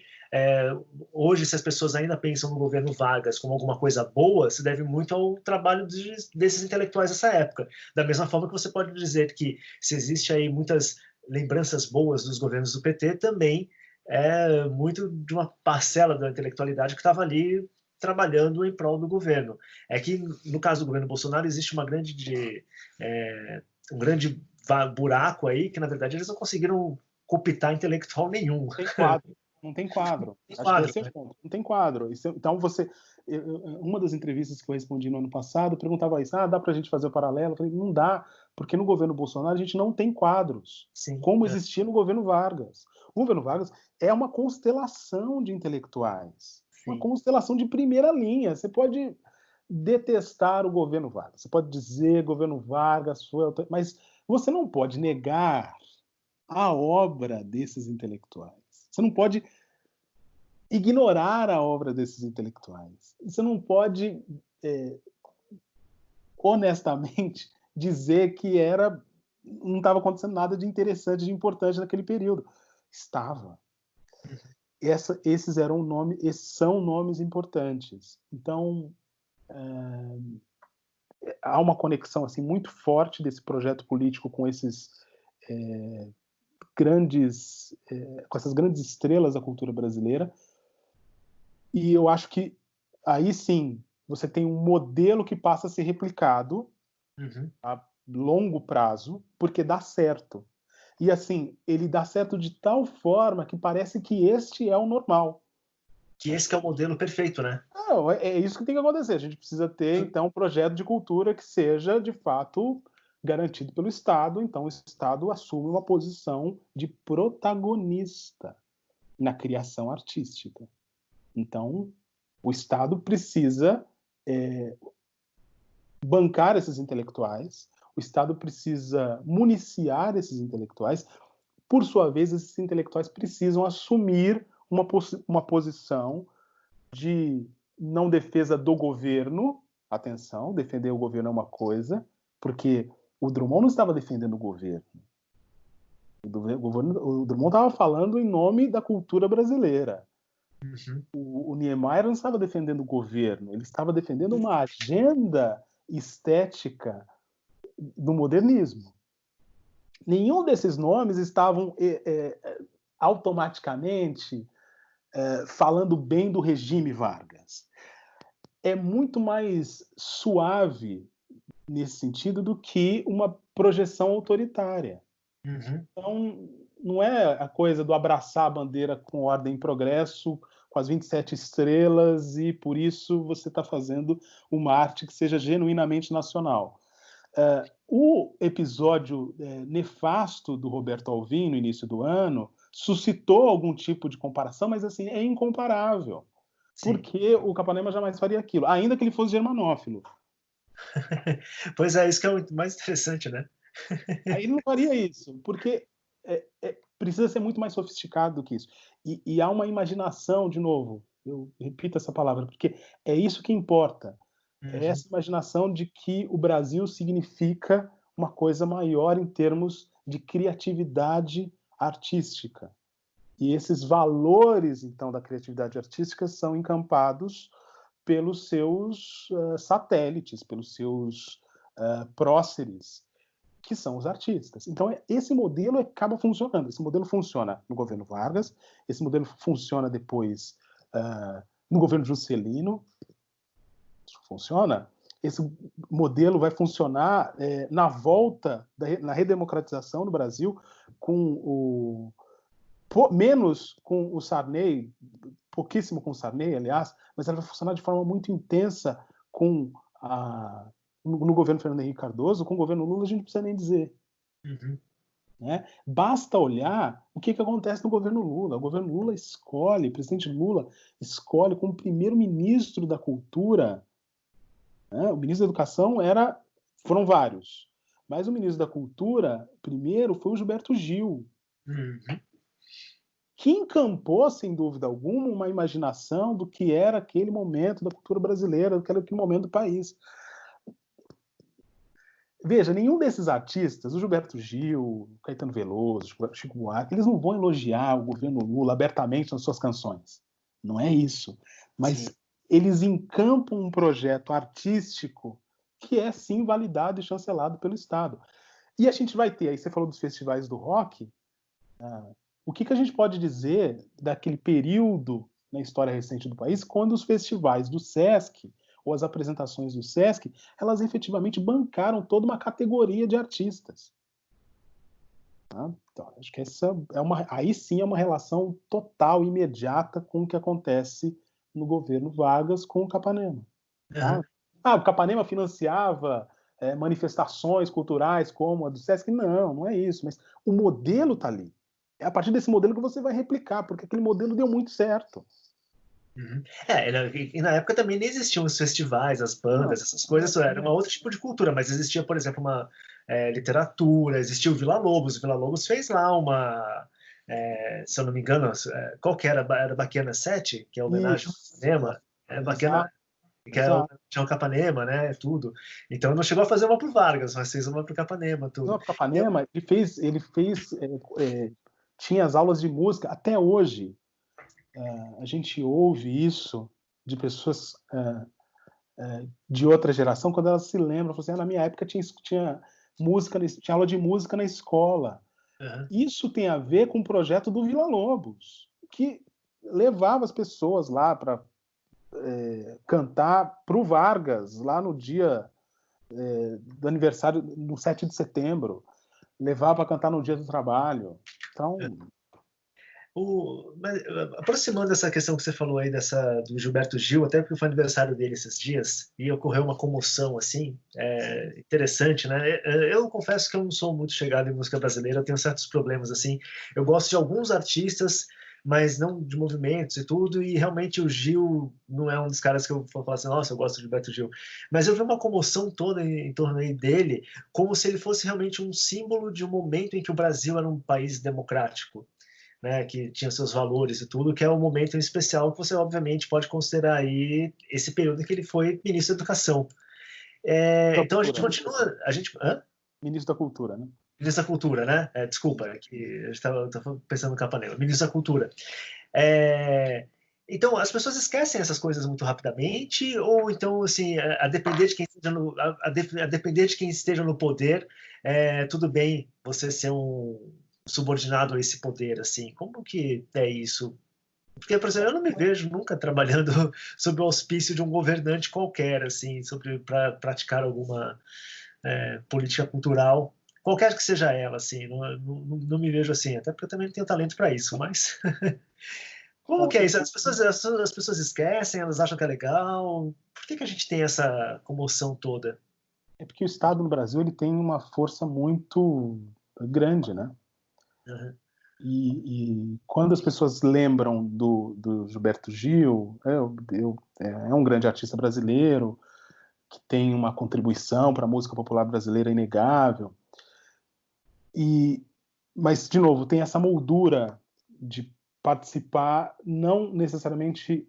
hoje se as pessoas ainda pensam no governo Vargas como alguma coisa boa, se deve muito ao trabalho desses intelectuais dessa época. Da mesma forma que você pode dizer que se existe aí muitas lembranças boas dos governos do PT, também é muito de uma parcela da intelectualidade que estava ali trabalhando em prol do governo. É que, no caso do governo Bolsonaro, existe um grande buraco aí que, na verdade, eles não conseguiram cooptar intelectual nenhum. Não tem quadro. Não tem quadro. Acho que esse é o ponto. Não tem quadro. Então, uma das entrevistas que eu respondi no ano passado, eu perguntava isso, dá pra gente fazer o paralelo? Eu falei, não dá, porque no governo Bolsonaro a gente não tem quadros, Sim, como existia no governo Vargas. O governo Vargas é uma constelação de intelectuais, uma constelação de primeira linha. Você pode detestar o governo Vargas, você pode dizer governo Vargas foi... Mas você não pode negar a obra desses intelectuais. Você não pode ignorar a obra desses intelectuais. Você não pode, honestamente, dizer que não estava acontecendo nada de interessante, de importante naquele período. Estava. Esses são nomes importantes. Então, há uma conexão assim muito forte desse projeto político com esses com essas grandes estrelas da cultura brasileira. E eu acho que aí sim você tem um modelo que passa a ser replicado a longo prazo, porque dá certo. E assim, ele dá certo de tal forma que parece que este é o normal. Que esse que é o modelo perfeito, né? Não, é isso que tem que acontecer. A gente precisa ter, então, um projeto de cultura que seja, de fato, garantido pelo Estado. Então, o Estado assume uma posição de protagonista na criação artística. Então, o Estado precisa bancar esses intelectuais, o Estado precisa municiar esses intelectuais. Por sua vez, esses intelectuais precisam assumir uma posição de não defesa do governo. Atenção, defender o governo é uma coisa, porque o Drummond não estava defendendo o governo. O Drummond estava falando em nome da cultura brasileira. O Niemeyer não estava defendendo o governo, ele estava defendendo uma agenda estética do modernismo. Nenhum desses nomes estavam automaticamente falando bem do regime Vargas. É muito mais suave nesse sentido do que uma projeção autoritária. Então, não é a coisa do abraçar a bandeira com ordem e progresso, com as 27 estrelas, e por isso você está fazendo uma arte que seja genuinamente nacional. O episódio nefasto do Roberto Alvim no início do ano suscitou algum tipo de comparação, mas assim, é incomparável. Sim. Porque o Capanema jamais faria aquilo, ainda que ele fosse germanófilo. Pois é, isso que é o mais interessante, né? Aí ele não faria isso, porque precisa ser muito mais sofisticado do que isso. E há uma imaginação, de novo, eu repito essa palavra, porque é isso que importa. É Uhum. essa imaginação de que o Brasil significa uma coisa maior em termos de criatividade artística. E esses valores, então, da criatividade artística são encampados pelos seus satélites, pelos seus próceres, que são os artistas. Então, esse modelo acaba funcionando. Esse modelo funciona no governo Vargas, esse modelo funciona depois no governo Juscelino, funciona. Esse modelo vai funcionar na volta, na redemocratização do Brasil, com menos com o Sarney, pouquíssimo com o Sarney, aliás, mas ela vai funcionar de forma muito intensa no governo Fernando Henrique Cardoso. Com o governo Lula a gente não precisa nem dizer. Uhum. Né? Basta olhar o que acontece no governo Lula. O governo Lula escolhe, o presidente Lula escolhe como primeiro-ministro da cultura, né? O ministro da Educação foram vários, mas o ministro da Cultura, primeiro, foi o Gilberto Gil, Uhum. que encampou, sem dúvida alguma, uma imaginação do que era aquele momento da cultura brasileira, do que era aquele momento do país. Veja, nenhum desses artistas, o Gilberto Gil, o Caetano Veloso, o Chico Buarque, eles não vão elogiar o governo Lula abertamente nas suas canções. Não é isso. Mas Sim. eles encampam um projeto artístico que é, sim, validado e chancelado pelo Estado. E a gente vai ter, aí você falou dos festivais do rock, o que a gente pode dizer daquele período na história recente do país, quando os festivais do Sesc, ou as apresentações do Sesc, elas efetivamente bancaram toda uma categoria de artistas. Tá? Então, acho que essa aí sim é uma relação total, imediata com o que acontece no governo Vargas com o Capanema. Tá? Uhum. O Capanema financiava manifestações culturais como a do Sesc? Não, não é isso, mas o modelo está ali. É a partir desse modelo que você vai replicar, porque aquele modelo deu muito certo. Uhum. E na época também nem existiam os festivais, as bandas, essas coisas, era um outro tipo de cultura, mas existia, por exemplo, uma literatura, existia o Villa-Lobos. O Villa-Lobos fez lá se eu não me engano, qual que era? Era Baquiana 7, que é homenagem ao Isso. Capanema. Baquiana, Exato, que é exato. homenagem ao Capanema, né? Tudo. Então não chegou a fazer uma pro Vargas, mas fez uma pro Capanema, Não, tudo. o Capanema, ele fez tinha as aulas de música, até hoje a gente ouve isso de pessoas de outra geração, quando elas se lembram, falam assim, na minha época tinha música, tinha aula de música na escola. Uhum. Isso tem a ver com o projeto do Villa-Lobos, que levava as pessoas lá para cantar para o Vargas, lá no dia do aniversário, no 7 de setembro. Levava para cantar no dia do trabalho. Então, Mas, aproximando essa questão que você falou aí do Gilberto Gil, até porque foi aniversário dele esses dias, e ocorreu uma comoção, assim, interessante, né? Eu confesso que eu não sou muito chegado em música brasileira, eu tenho certos problemas, assim. Eu gosto de alguns artistas, mas não de movimentos e tudo, e realmente o Gil não é um dos caras que eu falo assim, nossa, eu gosto de Gilberto Gil. Mas eu vi uma comoção toda em torno aí dele, como se ele fosse realmente um símbolo de um momento em que o Brasil era um país democrático, né, que tinha seus valores e tudo, que é um momento especial que você, obviamente, pode considerar aí esse período em que ele foi ministro da Educação. da Então, a gente cultura, né? continua... Ministro da Cultura, né? Ministro da Cultura, né? Desculpa, que a gente estava pensando no Capanema. Ministro da Cultura. Então, as pessoas esquecem essas coisas muito rapidamente, ou então, assim, a depender de quem esteja a depender de quem esteja no poder, tudo bem você ser um subordinado a esse poder, assim. Como que é isso? Porque, por exemplo, eu não me vejo nunca trabalhando sob o auspício de um governante qualquer, assim, para praticar alguma política cultural, qualquer que seja ela, assim. Não me vejo assim, até porque eu também não tenho talento para isso, mas... Como Bom, que é isso? As pessoas esquecem, elas acham que é legal. Por que a gente tem essa comoção toda? é porque o Estado no Brasil ele tem uma força muito grande, né? Uhum. E quando as pessoas lembram do Gilberto Gil, é um grande artista brasileiro que tem uma contribuição para a música popular brasileira inegável. Mas, de novo, tem essa moldura de participar não necessariamente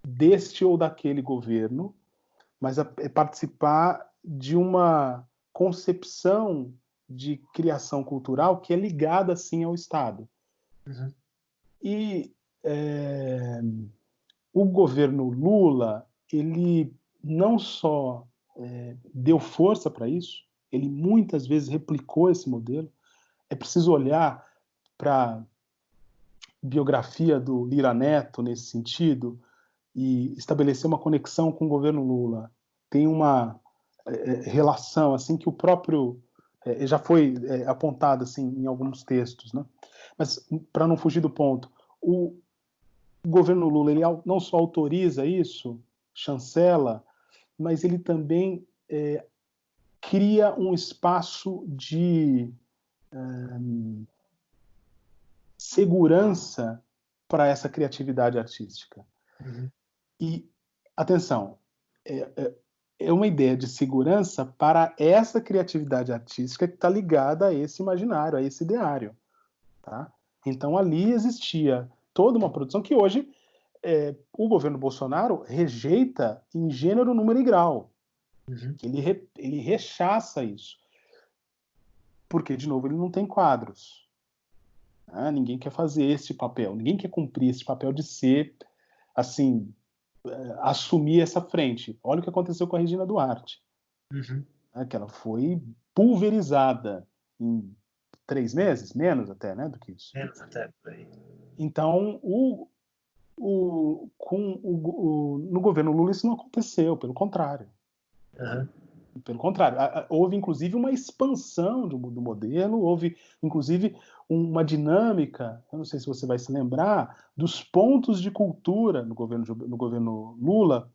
deste ou daquele governo, mas é participar de uma concepção de criação cultural que é ligada, sim, ao Estado. Uhum. E o governo Lula, ele não só deu força para isso, ele muitas vezes replicou esse modelo. É preciso olhar para a biografia do Lira Neto nesse sentido e estabelecer uma conexão com o governo Lula. Tem uma relação assim que o próprio já foi apontado assim em alguns textos, né? Mas para não fugir do ponto, o governo Lula ele não só autoriza isso, chancela, mas ele também cria um espaço de segurança para essa criatividade artística. Uhum. E, atenção, é uma ideia de segurança para essa criatividade artística que está ligada a esse imaginário, a esse ideário. Tá? Então, ali existia toda uma produção que hoje o governo Bolsonaro rejeita em gênero, número e grau. Uhum. Ele rechaça isso. Porque, de novo, ele não tem quadros. Ninguém quer fazer esse papel, ninguém quer cumprir esse papel de ser, assim, assumir essa frente. Olha o que aconteceu com a Regina Duarte. Uhum. Que ela foi pulverizada em 3 meses, menos até, né, do que isso. Menos até por aí. Então, no governo Lula isso não aconteceu, pelo contrário. Uhum. Pelo contrário, houve inclusive uma expansão do modelo, houve inclusive uma dinâmica, eu não sei se você vai se lembrar, dos pontos de cultura no governo Lula,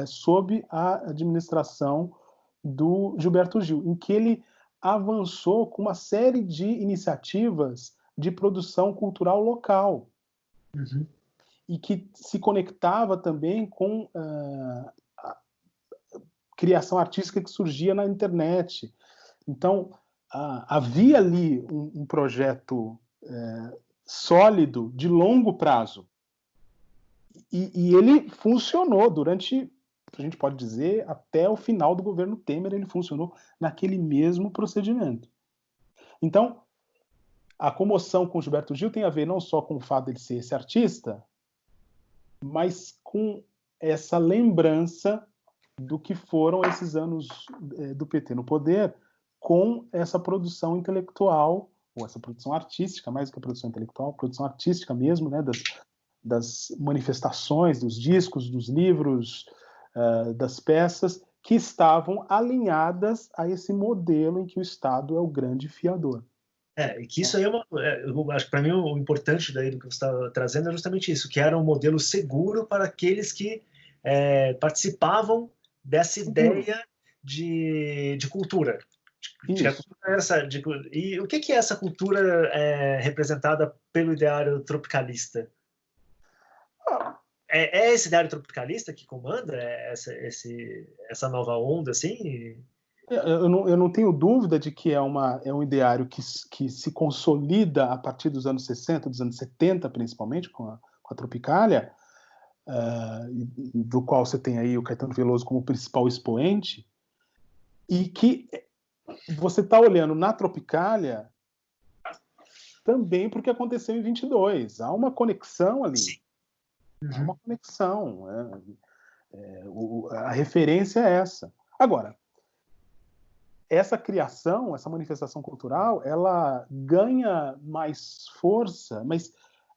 sob a administração do Gilberto Gil, em que ele avançou com uma série de iniciativas de produção cultural local. Uhum. E que se conectava também com criação artística que surgia na internet. Então, havia ali um projeto sólido, de longo prazo. E ele funcionou durante, a gente pode dizer, até o final do governo Temer, ele funcionou naquele mesmo procedimento. Então, a comoção com o Gilberto Gil tem a ver não só com o fato de ele ser esse artista, mas com essa lembrança do que foram esses anos do PT no poder, com essa produção intelectual, ou essa produção artística, mais do que a produção intelectual, produção artística mesmo, né, das manifestações, dos discos, dos livros, das peças, que estavam alinhadas a esse modelo em que o Estado é o grande fiador. E que isso aí eu acho que para mim o importante daí do que você está trazendo é justamente isso, que era um modelo seguro para aqueles que participavam dessa ideia de cultura. E o que é essa cultura representada pelo ideário tropicalista? É esse ideário tropicalista que comanda essa nova onda, assim? Eu não tenho dúvida de que é um ideário que se consolida a partir dos anos 60, dos anos 70, principalmente, com a Tropicália, do qual você tem aí o Caetano Veloso como principal expoente, e que você está olhando na Tropicália também porque aconteceu em 22. Há uma conexão ali. Sim. Uhum. Há uma conexão. A referência é essa. Agora, essa criação, essa manifestação cultural, ela ganha mais força, mas,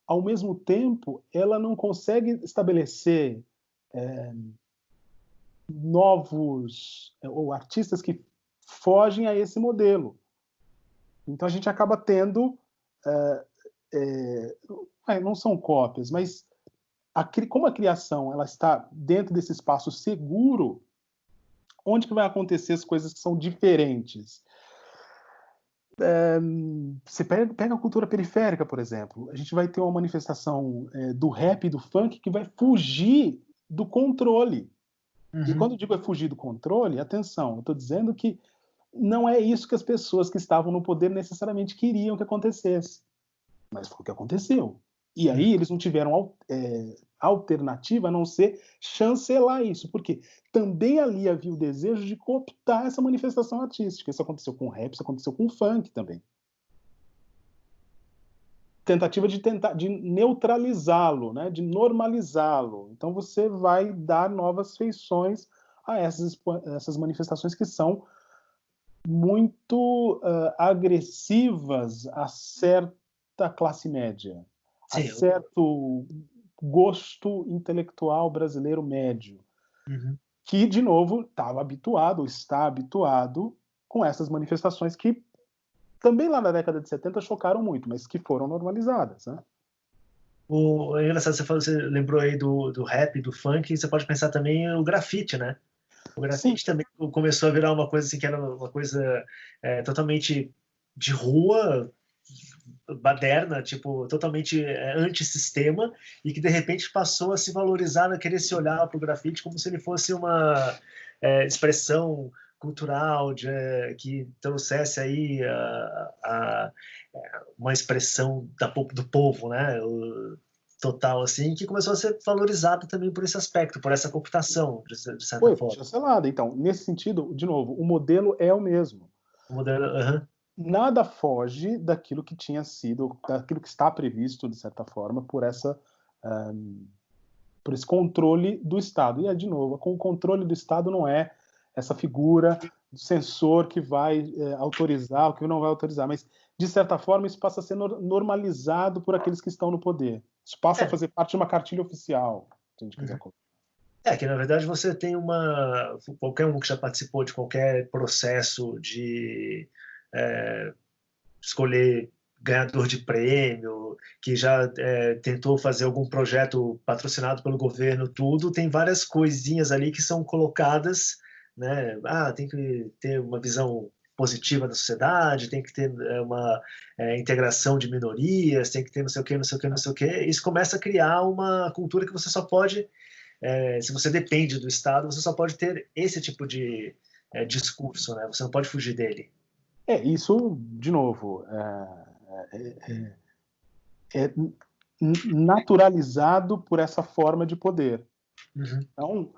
ao mesmo tempo, ela não consegue estabelecer novos ou artistas que fogem a esse modelo. Então, a gente acaba tendo... não são cópias, mas como a criação ela está dentro desse espaço seguro, onde que vai acontecer as coisas que são diferentes? Você pega a cultura periférica, por exemplo. A gente vai ter uma manifestação do rap e do funk que vai fugir do controle. Uhum. E quando eu digo fugir do controle, atenção, eu estou dizendo que não é isso que as pessoas que estavam no poder necessariamente queriam que acontecesse. Mas foi o que aconteceu. E aí eles não tiveram alternativa a não ser chancelar isso, porque também ali havia o desejo de cooptar essa manifestação artística. Isso aconteceu com o rap, isso aconteceu com o funk também. Tentativa de neutralizá-lo, né, de normalizá-lo. Então você vai dar novas feições a essas manifestações que são muito agressivas a certa classe média, a Sim. certo gosto intelectual brasileiro médio, Uhum. que, de novo, está habituado com essas manifestações que também lá na década de 70 chocaram muito, mas que foram normalizadas, né? É engraçado, você lembrou aí do rap, do funk, você pode pensar também o grafite, né? O Sim. grafite também começou a virar uma coisa assim, que era uma coisa totalmente de rua, baderna, tipo, totalmente antissistema, e que de repente passou a se valorizar, a querer se olhar para o grafite como se ele fosse uma expressão cultural que trouxesse aí uma expressão do povo, né? Total, assim, que começou a ser valorizado também por esse aspecto, por essa cooptação, de certa Foi forma. chancelada. Então, nesse sentido, de novo, o modelo é o mesmo. O modelo, Nada foge daquilo que tinha sido, daquilo que está previsto, de certa forma, por esse controle do Estado. E, de novo, com o controle do Estado não é essa figura do censor que vai autorizar, o que não vai autorizar, mas, de certa forma, isso passa a ser normalizado por aqueles que estão no poder. Isso passa a fazer parte de uma cartilha oficial, se a gente quiser colocar. Que na verdade você tem qualquer um que já participou de qualquer processo de escolher ganhador de prêmio, que já tentou fazer algum projeto patrocinado pelo governo, tudo, tem várias coisinhas ali que são colocadas, né? Tem que ter uma visão positiva da sociedade, tem que ter uma integração de minorias, tem que ter não sei o que, não sei o que, não sei o que. Isso começa a criar uma cultura que você só pode se você depende do Estado, você só pode ter esse tipo de discurso, né? Você não pode fugir dele. Isso, de novo, é naturalizado por essa forma de poder. Uhum. Então,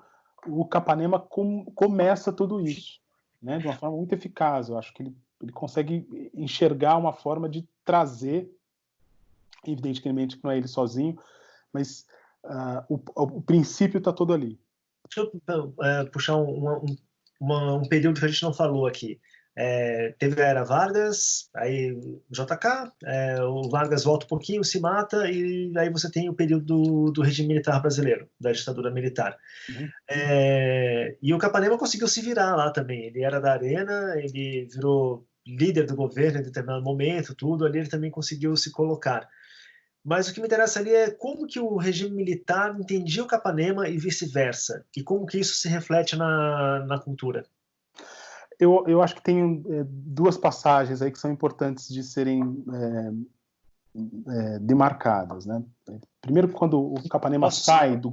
o Capanema começa tudo isso, né, de uma forma muito eficaz. Eu acho que ele consegue enxergar uma forma de trazer, evidentemente que não é ele sozinho, mas o princípio está todo ali. Deixa eu puxar um período que a gente não falou aqui. Teve a Era Vargas, aí JK, o Vargas volta um pouquinho, se mata, e aí você tem o período do regime militar brasileiro, da ditadura militar. Uhum. E o Capanema conseguiu se virar lá também. Ele era da Arena, ele virou líder do governo em determinado momento, tudo ali ele também conseguiu se colocar. Mas o que me interessa ali é como que o regime militar entendia o Capanema e vice-versa, e como que isso se reflete na cultura. Eu acho que tem duas passagens aí que são importantes de serem demarcadas, né? Primeiro, quando o Capanema sai do...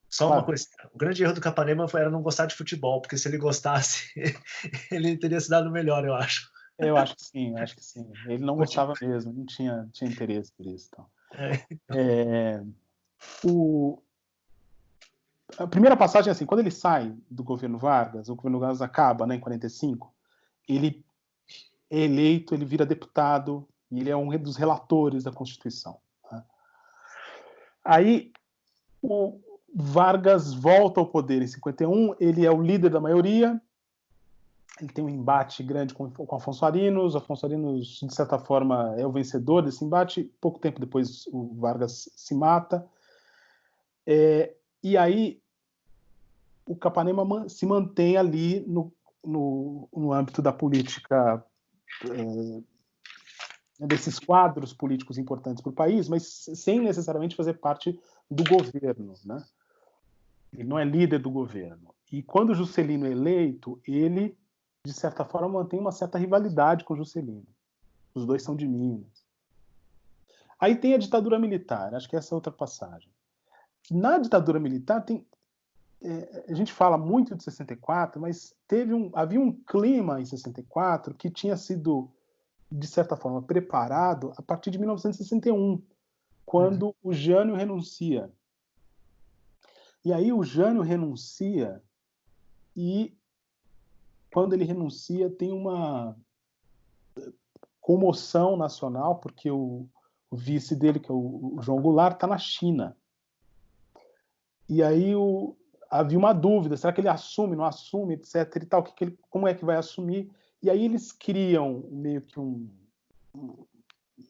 Só uma Claro. coisa, o grande erro do Capanema era não gostar de futebol, porque se ele gostasse, ele teria se dado melhor, eu acho. Eu acho que sim, acho que sim. Ele não gostava mesmo, não tinha interesse por isso. Então. A primeira passagem é assim, quando ele sai do governo Vargas, o governo Vargas acaba, né, em 45, ele é eleito, ele vira deputado, e ele é um dos relatores da Constituição. Né? Aí o Vargas volta ao poder em 51, ele é o líder da maioria, ele tem um embate grande com Afonso Arinos de certa forma, é o vencedor desse embate, pouco tempo depois o Vargas se mata, e aí o Capanema se mantém ali no âmbito da política, desses quadros políticos importantes para o país, mas sem necessariamente fazer parte do governo, né? Ele não é líder do governo. E quando o Juscelino é eleito, ele, de certa forma, mantém uma certa rivalidade com o Juscelino. Os dois são de Minas. Aí tem a ditadura militar, acho que essa é outra passagem. Na ditadura militar a gente fala muito de 64, mas havia um clima em 64 que tinha sido, de certa forma, preparado a partir de 1961, quando o Jânio renuncia. E aí o Jânio renuncia e, quando ele renuncia, tem uma comoção nacional, porque o vice dele, que é o João Goulart, está na China. E aí havia uma dúvida, será que ele assume, não assume, etc. e tal, como é que vai assumir? E aí eles criam meio que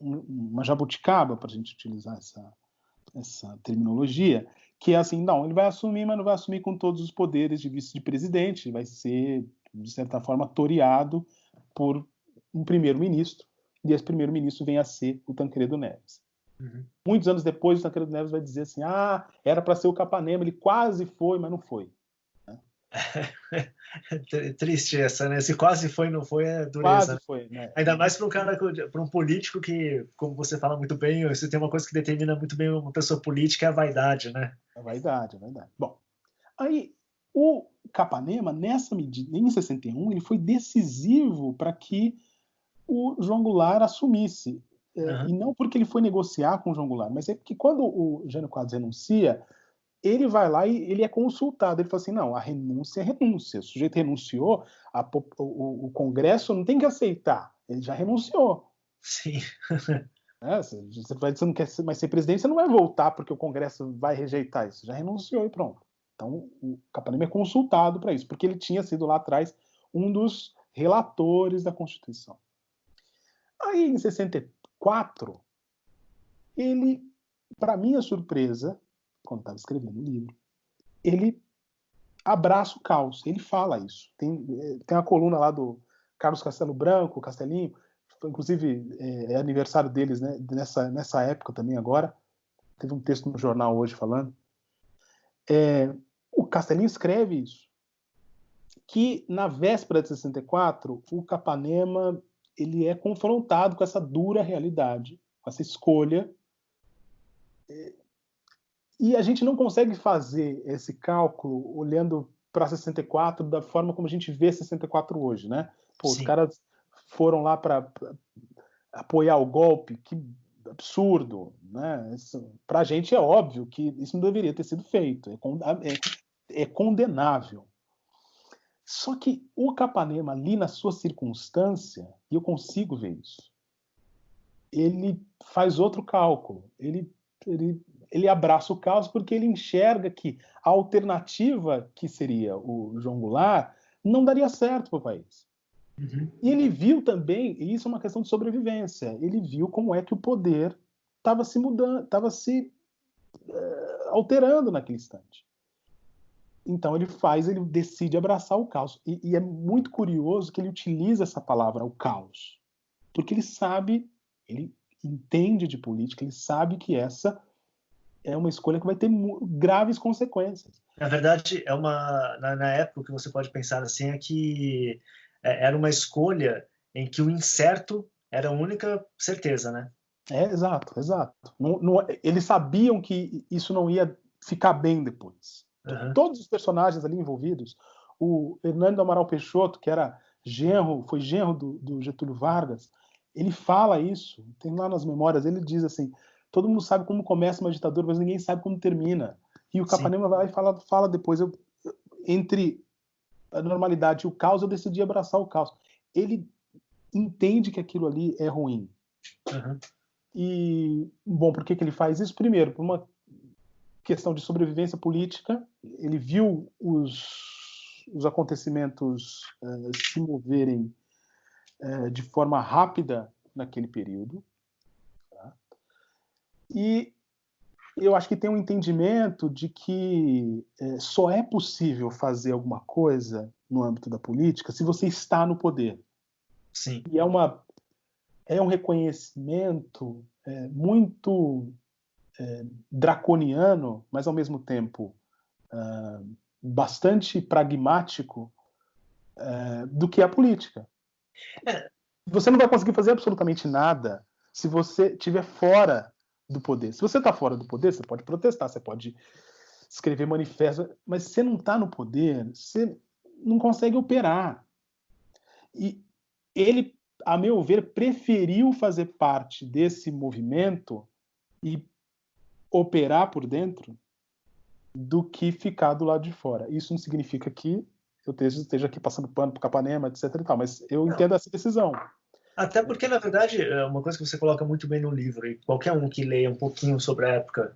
uma jabuticaba, para a gente utilizar essa terminologia, que é assim, não, ele vai assumir, mas não vai assumir com todos os poderes de vice de presidente, vai ser, de certa forma, toreado por um primeiro-ministro, e esse primeiro-ministro vem a ser o Tancredo Neves. Muitos anos depois, o Tancredo Neves vai dizer assim, era para ser o Capanema, ele quase foi, mas não foi. Triste essa, né? Se quase foi, não foi, é dureza. Quase foi, né? Ainda mais para um político que, como você fala muito bem, você tem uma coisa que determina muito bem uma pessoa política, é a vaidade, né? A vaidade. Bom, aí o Capanema, nessa medida, em 61, ele foi decisivo para que o João Goulart assumisse. E não porque ele foi negociar com o João Goulart, mas é porque quando o Jânio Quadros renuncia, ele vai lá e ele é consultado. Ele fala assim, não, a renúncia é renúncia. O sujeito renunciou, o Congresso não tem que aceitar. Ele já renunciou. Sim. Você não quer mais ser presidente, você não vai voltar porque o Congresso vai rejeitar isso. Já renunciou e pronto. Então, o Capanema é consultado para isso, porque ele tinha sido lá atrás um dos relatores da Constituição. Aí, em 64, ele, para minha surpresa, quando estava escrevendo o livro, ele abraça o caos. Ele fala isso. Tem uma coluna lá do Carlos Castelo Branco, Castelinho, inclusive é aniversário deles, né, nessa época também agora. Teve um texto no jornal hoje falando. O Castelinho escreve isso. Que na véspera de 64, o Capanema ele é confrontado com essa dura realidade, com essa escolha. E a gente não consegue fazer esse cálculo olhando para 64 da forma como a gente vê 64 hoje, né? Os caras foram lá para apoiar o golpe, que absurdo, né? Para a gente é óbvio que isso não deveria ter sido feito, é condenável. Só que o Capanema, ali na sua circunstância, e eu consigo ver isso, ele faz outro cálculo, ele abraça o caos porque ele enxerga que a alternativa que seria o João Goulart não daria certo para o país. E ele viu também, e isso é uma questão de sobrevivência, ele viu como é que o poder estava se mudando, estava se alterando naquele instante. Então ele decide abraçar o caos. E é muito curioso que ele utiliza essa palavra, o caos, porque ele sabe, ele entende de política, ele sabe que essa é uma escolha que vai ter graves consequências. Na verdade, na época o que você pode pensar assim é que era uma escolha em que o incerto era a única certeza, né? Exato. Eles sabiam que isso não ia ficar bem depois. Todos os personagens ali envolvidos, o Hernando Amaral Peixoto, que foi genro do Getúlio Vargas, ele fala isso, tem lá nas memórias, ele diz assim, todo mundo sabe como começa uma ditadura, mas ninguém sabe como termina. E o Capanema vai e fala depois, entre a normalidade e o caos, eu decidi abraçar o caos. Ele entende que aquilo ali é ruim. E, bom, por que ele faz isso? Primeiro, por uma questão de sobrevivência política, ele viu os acontecimentos se moverem de forma rápida naquele período. Tá? E eu acho que tem um entendimento de que só é possível fazer alguma coisa no âmbito da política se você está no poder. Sim. E é um reconhecimento muito draconiano, mas ao mesmo tempo bastante pragmático do que é a política. Você não vai conseguir fazer absolutamente nada se você estiver fora do poder. Se você está fora do poder, você pode protestar, você pode escrever manifesto, mas você não está no poder, você não consegue operar. E ele, a meu ver, preferiu fazer parte desse movimento e operar por dentro do que ficar do lado de fora. Isso não significa que eu esteja aqui passando pano para o Capanema, etc. e tal, mas eu entendo essa decisão. Até porque, na verdade, é uma coisa que você coloca muito bem no livro, e qualquer um que leia um pouquinho sobre a época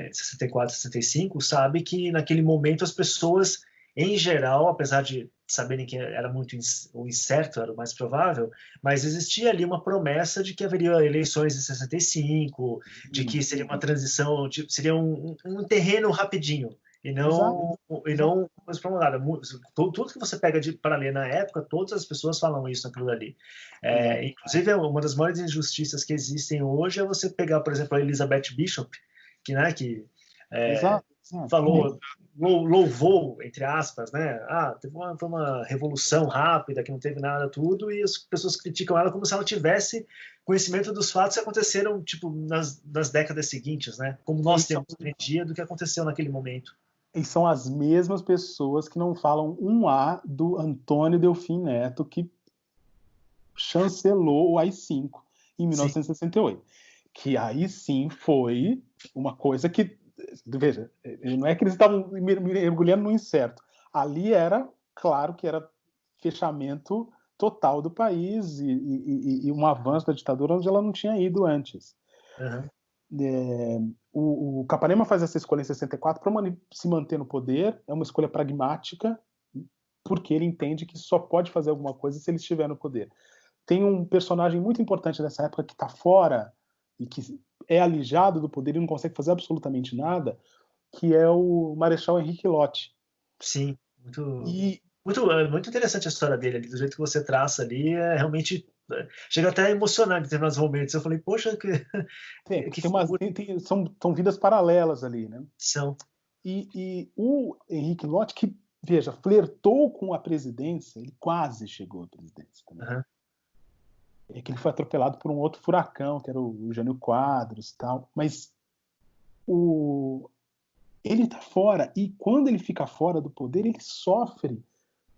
de 64, 65, sabe que naquele momento as pessoas, em geral, apesar de saberem que era muito o incerto, era o mais provável, mas existia ali uma promessa de que haveria eleições em 65, de que seria uma transição, seria um terreno rapidinho. E não coisa prolongada. Tudo que você pega para ler na época, todas as pessoas falam isso naquilo ali. Inclusive, uma das maiores injustiças que existem hoje é você pegar, por exemplo, a Elizabeth Bishop, que falou, louvou, entre aspas, né? Foi uma revolução rápida, que não teve nada, tudo, e as pessoas criticam ela como se ela tivesse conhecimento dos fatos que aconteceram, tipo, nas décadas seguintes, né? Como nós temos hoje em dia do que aconteceu naquele momento. E são as mesmas pessoas que não falam um A do Antônio Delfim Neto, que chancelou o AI-5 em 1968. Que aí sim foi uma coisa que, veja, não é que eles estavam mergulhando no incerto. Ali era, claro que era fechamento total do país e um avanço da ditadura onde ela não tinha ido antes. O Capanema faz essa escolha em 64 para se manter no poder, é uma escolha pragmática, porque ele entende que só pode fazer alguma coisa se ele estiver no poder. Tem um personagem muito importante nessa época que está fora e que é alijado do poder e não consegue fazer absolutamente nada, que é o Marechal Henrique Lott. Sim, muito interessante a história dele ali, do jeito que você traça ali, realmente chega até a emocionar em determinados momentos. Eu falei, poxa, são vidas paralelas ali, né? São. E o Henrique Lott, que, veja, flertou com a presidência, ele quase chegou à presidência também. É que ele foi atropelado por um outro furacão, que era o Jânio Quadros e tal, mas ele está fora, e quando ele fica fora do poder, ele sofre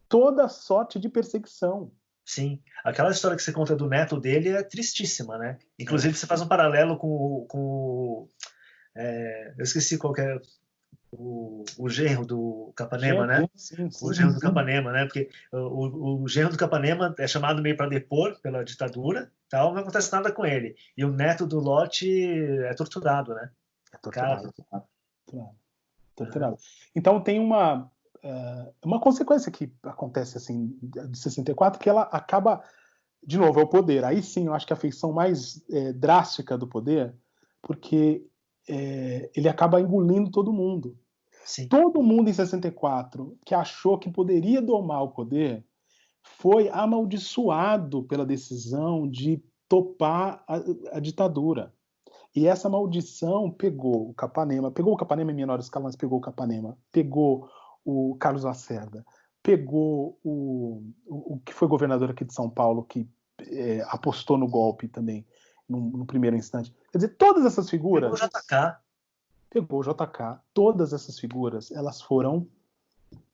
toda sorte de perseguição. Sim, aquela história que você conta do neto dele é tristíssima, né? Inclusive, você faz um paralelo com eu esqueci qual que é o genro do Capanema, né? Sim, o genro do Capanema, né? Porque o genro do Capanema é chamado meio para depor pela ditadura, tal, não acontece nada com ele. E o neto do Lott é torturado, né? É torturado. Então tem uma consequência que acontece assim de 64, que ela acaba, de novo, é o poder. Aí sim, eu acho que a feição mais drástica do poder, porque ele acaba engolindo todo mundo. Sim. Todo mundo em 64 que achou que poderia domar o poder foi amaldiçoado pela decisão de topar a ditadura. E essa maldição pegou o Capanema em menor escala, mas pegou o Capanema, pegou o Carlos Lacerda, pegou o que foi governador aqui de São Paulo, que apostou no golpe também, no primeiro instante. Quer dizer, todas essas figuras... Pegou o JK. Todas essas figuras, elas foram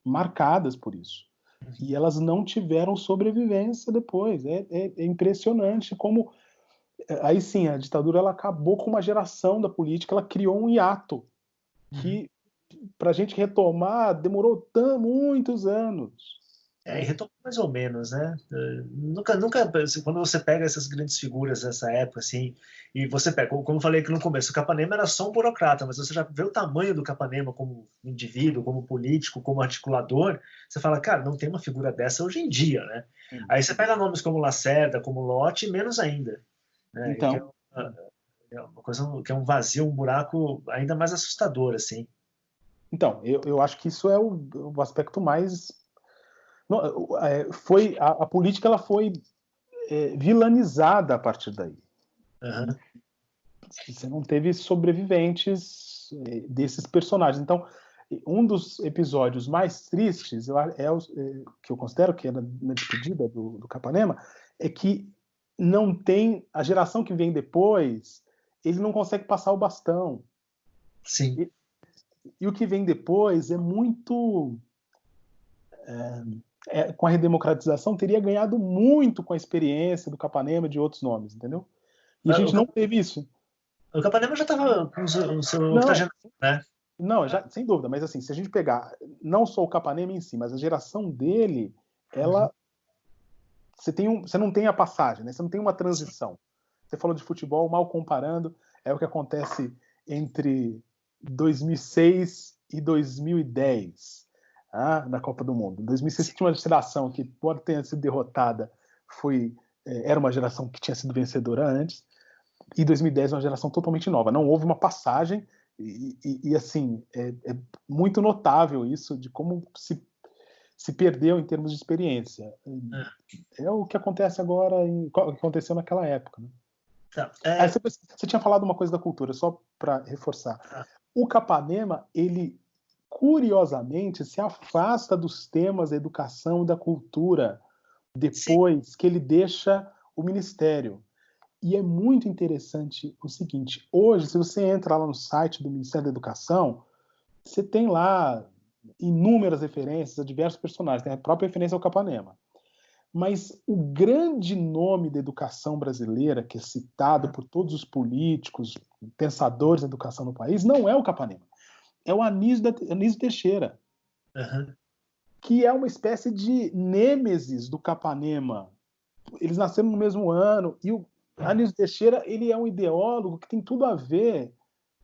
marcadas por isso. E elas não tiveram sobrevivência depois. É impressionante como... Aí sim, a ditadura ela acabou com uma geração da política, ela criou um hiato que, para a gente retomar, demorou muitos anos. E retomou mais ou menos, né? Nunca, quando você pega essas grandes figuras dessa época, assim, e você pega, como eu falei aqui no começo, o Capanema era só um burocrata, mas você já vê o tamanho do Capanema como indivíduo, como político, como articulador, você fala, cara, não tem uma figura dessa hoje em dia, né? Aí você pega nomes como Lacerda, como Lott, menos ainda. Né? Então... É uma coisa que é um vazio, um buraco ainda mais assustador, assim. Então, eu acho que isso é o aspecto mais... a política ela foi vilanizada a partir daí. Você não teve sobreviventes desses personagens. Então, um dos episódios mais tristes, que eu considero que é na despedida do Capanema, é que não tem a geração que vem depois, ele não consegue passar o bastão. Sim. E o que vem depois é muito... com a redemocratização, teria ganhado muito com a experiência do Capanema e de outros nomes, entendeu? E a gente não teve isso. O Capanema já estava com o seu Não, né? não, já, sem dúvida, mas assim, se a gente pegar não só o Capanema em si, mas a geração dele, ela... Você não tem a passagem, né? Você não tem uma transição. Você falou de futebol, mal comparando, é o que acontece entre 2006 e 2010, na Copa do Mundo. Em 2006 tinha uma geração que, pode ter sido derrotada, era uma geração que tinha sido vencedora antes, e 2010 é uma geração totalmente nova. Não houve uma passagem, e assim, é muito notável isso, de como se perdeu em termos de experiência. É o que acontece agora, o que aconteceu naquela época. Né? Tá. Aí você tinha falado uma coisa da cultura, só para reforçar. O Capanema, ele, curiosamente, se afasta dos temas da educação e da cultura depois que ele deixa o ministério. E é muito interessante o seguinte, hoje, se você entra lá no site do Ministério da Educação, você tem lá inúmeras referências a diversos personagens, tem a própria referência ao Capanema. Mas o grande nome da educação brasileira, que é citado por todos os políticos, pensadores da educação no país, não é o Capanema. É o Anísio Teixeira, que é uma espécie de nêmesis do Capanema. Eles nasceram no mesmo ano, e o Anísio Teixeira, ele é um ideólogo que tem tudo a ver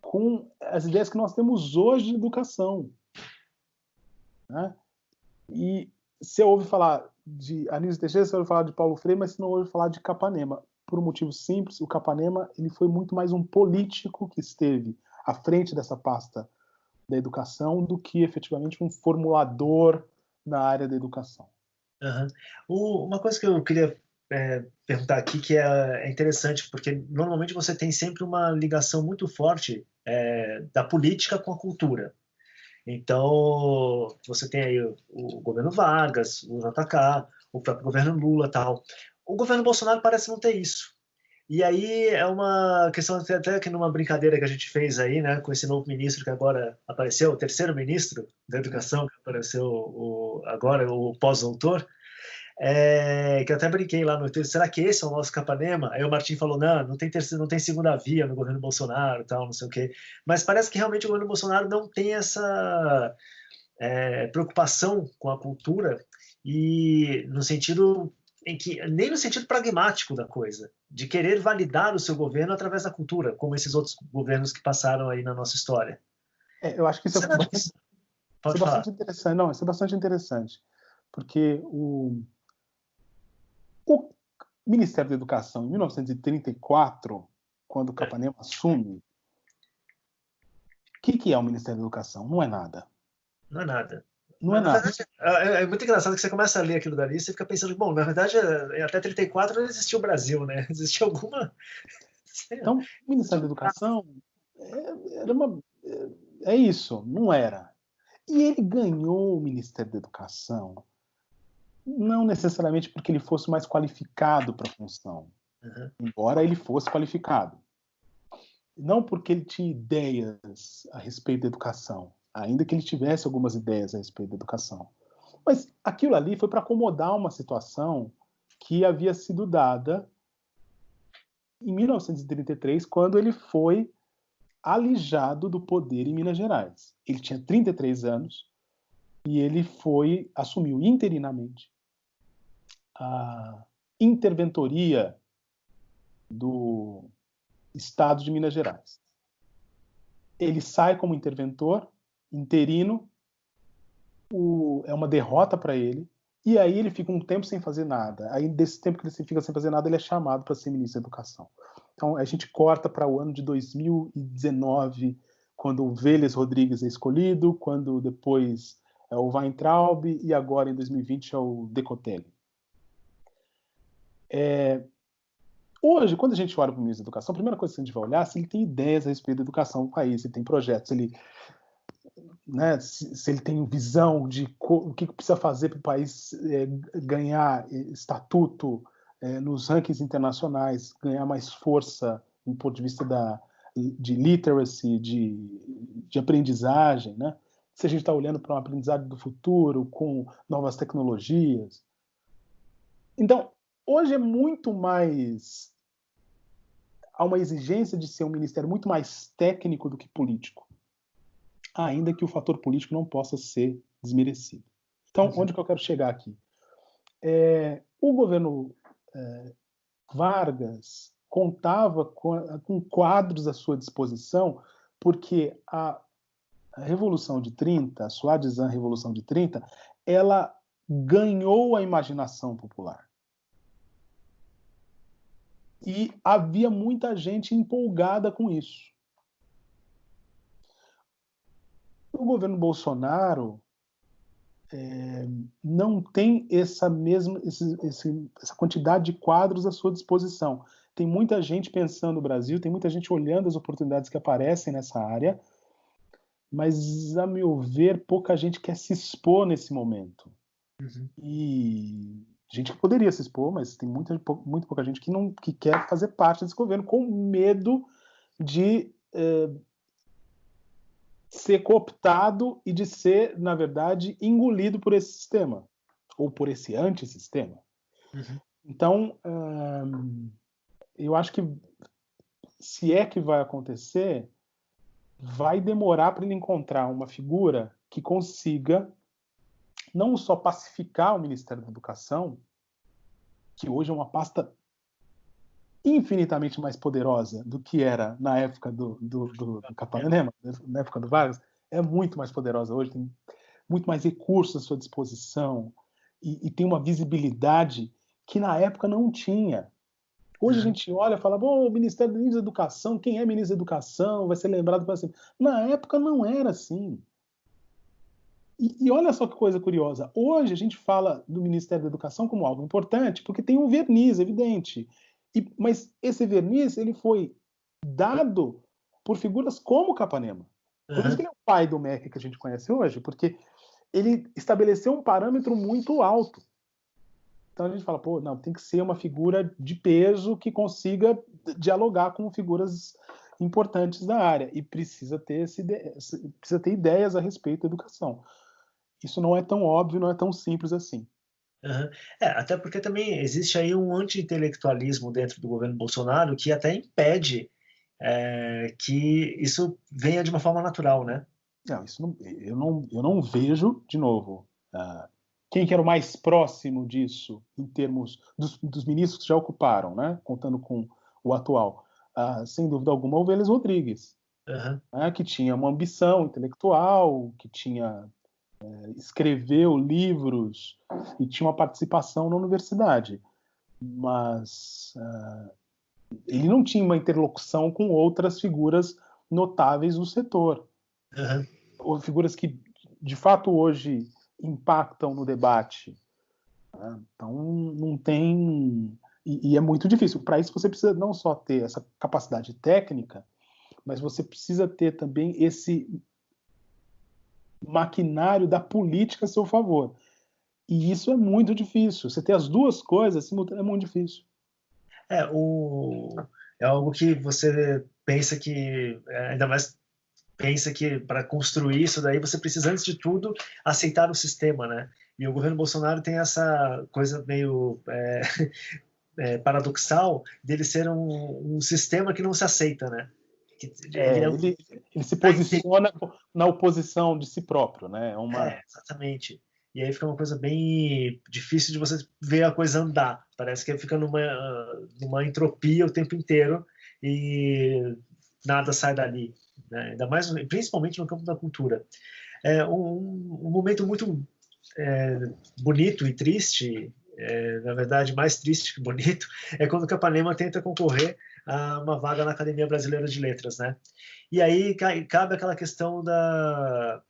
com as ideias que nós temos hoje de educação. Né? E você ouve falar de Anísio Teixeira, você ouve falar de Paulo Freire, mas você não ouve falar de Capanema. Por um motivo simples, o Capanema ele foi muito mais um político que esteve à frente dessa pasta da educação do que efetivamente um formulador na área da educação. Uma coisa que eu queria perguntar aqui, que é interessante, porque normalmente você tem sempre uma ligação muito forte da política com a cultura. Então, você tem aí o governo Vargas, o JK, o próprio governo Lula, tal. O governo Bolsonaro parece não ter isso. E aí é uma questão, até que numa brincadeira que a gente fez aí, né, com esse novo ministro que agora apareceu, o terceiro ministro da Educação, que apareceu agora, o pós-doutor, que eu até brinquei lá no Twitter, será que esse é o nosso Capanema? Aí o Martim falou, não tem segunda via no governo Bolsonaro, tal, não sei o quê. Mas parece que realmente o governo Bolsonaro não tem essa preocupação com a cultura, e no sentido nem no sentido pragmático da coisa, de querer validar o seu governo através da cultura, como esses outros governos que passaram aí na nossa história. Eu acho que isso é bastante interessante. Não, isso é bastante interessante, porque o Ministério da Educação, em 1934, quando o Capanema assume, o que é o Ministério da Educação? Não é nada. Não é nada. Não é na nada. Verdade, é muito engraçado que você começa a ler aquilo dali e você fica pensando, bom, na verdade, até 34 não existia o Brasil, né? Existia alguma... Então, o Ministério da Educação é isso, não era. E ele ganhou o Ministério da Educação não necessariamente porque ele fosse mais qualificado para a função, embora ele fosse qualificado. Não porque ele tinha ideias a respeito da educação, ainda que ele tivesse algumas ideias a respeito da educação. Mas aquilo ali foi para acomodar uma situação que havia sido dada em 1933, quando ele foi alijado do poder em Minas Gerais. Ele tinha 33 anos e ele assumiu interinamente a interventoria do Estado de Minas Gerais. Ele sai como interventor, interino, é uma derrota para ele, e aí ele fica um tempo sem fazer nada. Aí, desse tempo que ele fica sem fazer nada, ele é chamado para ser ministro da Educação. Então, a gente corta para o ano de 2019, quando o Vélez Rodrigues é escolhido, quando depois é o Weintraub, e agora, em 2020, é o Decotelli. Hoje, quando a gente olha para o ministro da Educação, a primeira coisa que a gente vai olhar é se ele tem ideias a respeito da educação no país, se ele tem projetos, se ele tem visão de o que precisa fazer para o país ganhar estatuto nos rankings internacionais, ganhar mais força do ponto de vista de literacy, de aprendizagem, né? Se a gente está olhando para uma aprendizagem do futuro, com novas tecnologias. Então, hoje é muito mais... Há uma exigência de ser um ministério muito mais técnico do que político, ainda que o fator político não possa ser desmerecido. Então, onde que eu quero chegar aqui? O governo Vargas contava com quadros à sua disposição, porque a Revolução de 30, a Swadhysan Revolução de 30, ela ganhou a imaginação popular. E havia muita gente empolgada com isso. O governo Bolsonaro não tem essa quantidade de quadros à sua disposição. Tem muita gente pensando no Brasil, tem muita gente olhando as oportunidades que aparecem nessa área, mas, a meu ver, pouca gente quer se expor nesse momento. Uhum. E gente que poderia se expor, mas tem muito pouca gente que quer fazer parte desse governo, com medo de ser cooptado e de ser, na verdade, engolido por esse sistema, ou por esse antissistema. Uhum. Então, eu acho que, se é que vai acontecer, vai demorar para ele encontrar uma figura que consiga não só pacificar o Ministério da Educação, que hoje é uma pasta infinitamente mais poderosa do que era na época do Capanema, na época do Vargas, é muito mais poderosa hoje, tem muito mais recursos à sua disposição e tem uma visibilidade que na época não tinha. Hoje a gente olha e fala, bom, o Ministério da Educação, quem é ministro da Educação, vai ser lembrado para sempre. Na época não era assim. E olha só que coisa curiosa, hoje a gente fala do Ministério da Educação como algo importante, porque tem um verniz evidente, mas esse verniz ele foi dado por figuras como Capanema. Por isso que ele é o pai do MEC que a gente conhece hoje, porque ele estabeleceu um parâmetro muito alto. Então a gente fala, pô, não, tem que ser uma figura de peso que consiga dialogar com figuras importantes da área, e precisa ter ideias a respeito da educação. Isso não é tão óbvio, não é tão simples assim. Uhum. Até porque também existe aí um anti-intelectualismo dentro do governo Bolsonaro que até impede que isso venha de uma forma natural, né? Não, eu não vejo, de novo, quem que era o mais próximo disso, em termos dos ministros que já ocuparam, né? Contando com o atual. Sem dúvida alguma, o Vélez Rodrigues, né? Que tinha uma ambição intelectual, que escreveu livros e tinha uma participação na universidade. Mas ele não tinha uma interlocução com outras figuras notáveis do setor. Ou figuras que, de fato, hoje impactam no debate. Né? Então, não tem... E é muito difícil. Para isso, você precisa não só ter essa capacidade técnica, mas você precisa ter também esse maquinário da política a seu favor. E isso é muito difícil. Você ter as duas coisas é muito difícil. É algo que você pensa que, ainda mais pensa que para construir isso daí você precisa, antes de tudo, aceitar o sistema, né? E o governo Bolsonaro tem essa coisa meio paradoxal dele ser um sistema que não se aceita, né? Ele se posiciona na oposição de si próprio, né? Exatamente. E aí fica uma coisa bem difícil de você ver a coisa andar. Parece que fica numa entropia o tempo inteiro e nada sai dali. Né? Ainda mais, principalmente no campo da cultura. É um momento muito bonito e triste, na verdade mais triste que bonito, é quando o Capanema tenta concorrer a uma vaga na Academia Brasileira de Letras, né? E aí cabe aquela questão da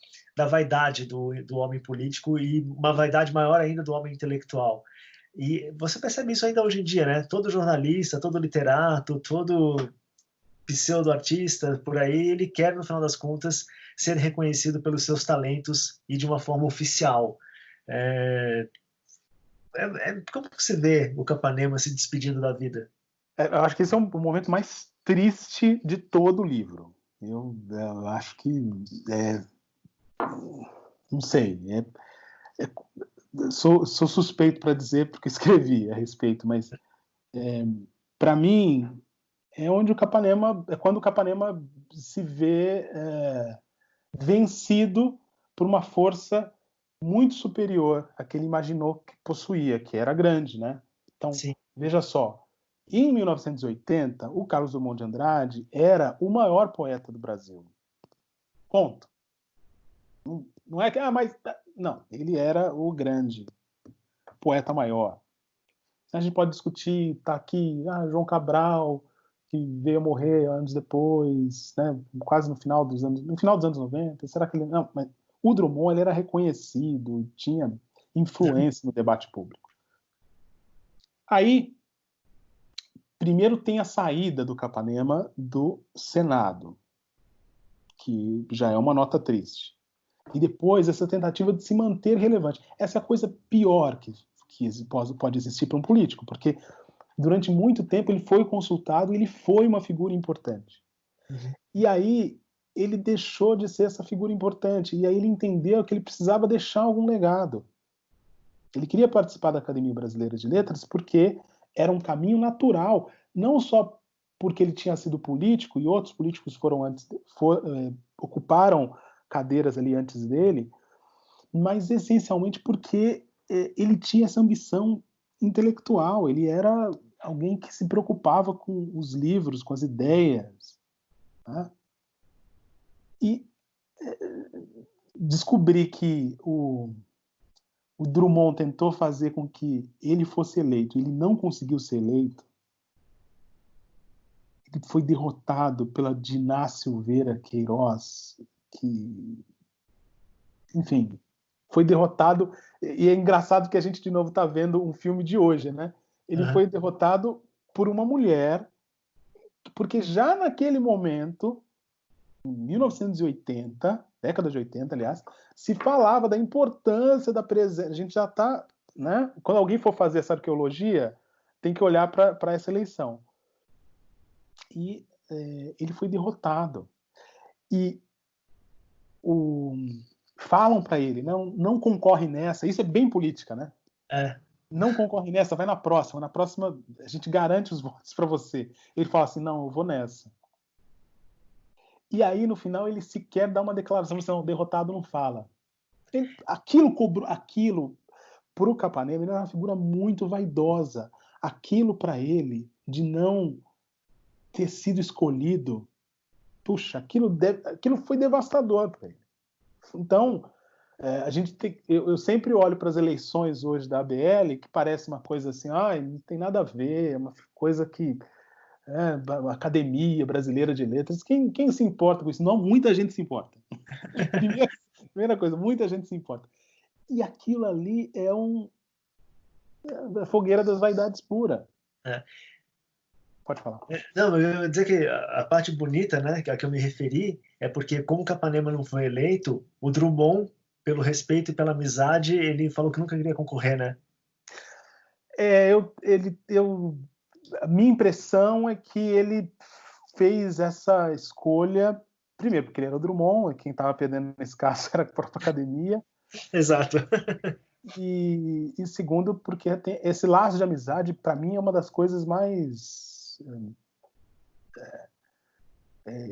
vaidade do homem político e uma vaidade maior ainda do homem intelectual. E você percebe isso ainda hoje em dia, né? Todo jornalista, todo literato, todo pseudo-artista por aí, ele quer, no final das contas, ser reconhecido pelos seus talentos e de uma forma oficial. Como você vê o Capanema se despedindo da vida? Eu acho que esse é o momento mais triste de todo o livro. Eu acho que não sei, sou suspeito para dizer porque escrevi a respeito, mas para mim é onde o Capanema, é quando o Capanema se vê vencido por uma força muito superior à que ele imaginou que possuía, que era grande, né? Então, Sim. veja só, em 1980, o Carlos Drummond de Andrade era o maior poeta do Brasil. Ponto. Não é que, mas não, ele era o grande poeta maior. A gente pode discutir, tá aqui, João Cabral, que veio morrer anos depois, né, quase no final dos anos 90. Será que ele não? Mas o Drummond ele era reconhecido, tinha influência no debate público. Aí, primeiro tem a saída do Capanema do Senado, que já é uma nota triste. E depois essa tentativa de se manter relevante. Essa é a coisa pior que pode existir para um político, porque durante muito tempo ele foi consultado e ele foi uma figura importante. Uhum. E aí ele deixou de ser essa figura importante, e aí ele entendeu que ele precisava deixar algum legado. Ele queria participar da Academia Brasileira de Letras porque era um caminho natural, não só porque ele tinha sido político e outros políticos ocuparam cadeiras ali antes dele, mas essencialmente porque ele tinha essa ambição intelectual, ele era alguém que se preocupava com os livros, com as ideias. Né? E descobri que o Drummond tentou fazer com que ele fosse eleito, ele não conseguiu ser eleito, ele foi derrotado pela Diná Silveira Queiroz, que, enfim, foi derrotado, e é engraçado que a gente de novo está vendo um filme de hoje, né? Ele foi derrotado por uma mulher, porque já naquele momento, em 1980, década de 80, aliás, se falava da importância da presença. A gente já está, né? Quando alguém for fazer essa arqueologia, tem que olhar para essa eleição. E ele foi derrotado. E falam para ele, não concorre nessa. Isso é bem política, né? Não concorre nessa, vai na próxima. Na próxima a gente garante os votos para você. Ele fala assim, não, eu vou nessa. E aí, no final, ele sequer dá uma declaração, assim, não, derrotado não fala. Aquilo para o Capanema, ele era uma figura muito vaidosa. Aquilo para ele, de não ter sido escolhido, puxa, aquilo foi devastador para ele. Então, eu sempre olho para as eleições hoje da ABL, que parece uma coisa assim, não tem nada a ver, é uma coisa que a Academia Brasileira de Letras, quem se importa com isso? Não, muita gente se importa. Primeira coisa, muita gente se importa. E aquilo ali é a fogueira das vaidades pura. Pode falar. Não, eu ia dizer que a parte bonita, né, a que eu me referi, é porque como o Capanema não foi eleito, o Drummond, pelo respeito e pela amizade, ele falou que nunca queria concorrer, né? A minha impressão é que ele fez essa escolha, primeiro, porque ele era o Drummond, quem estava perdendo nesse caso era a própria academia. Exato. E segundo, porque esse laço de amizade, para mim, é uma das coisas mais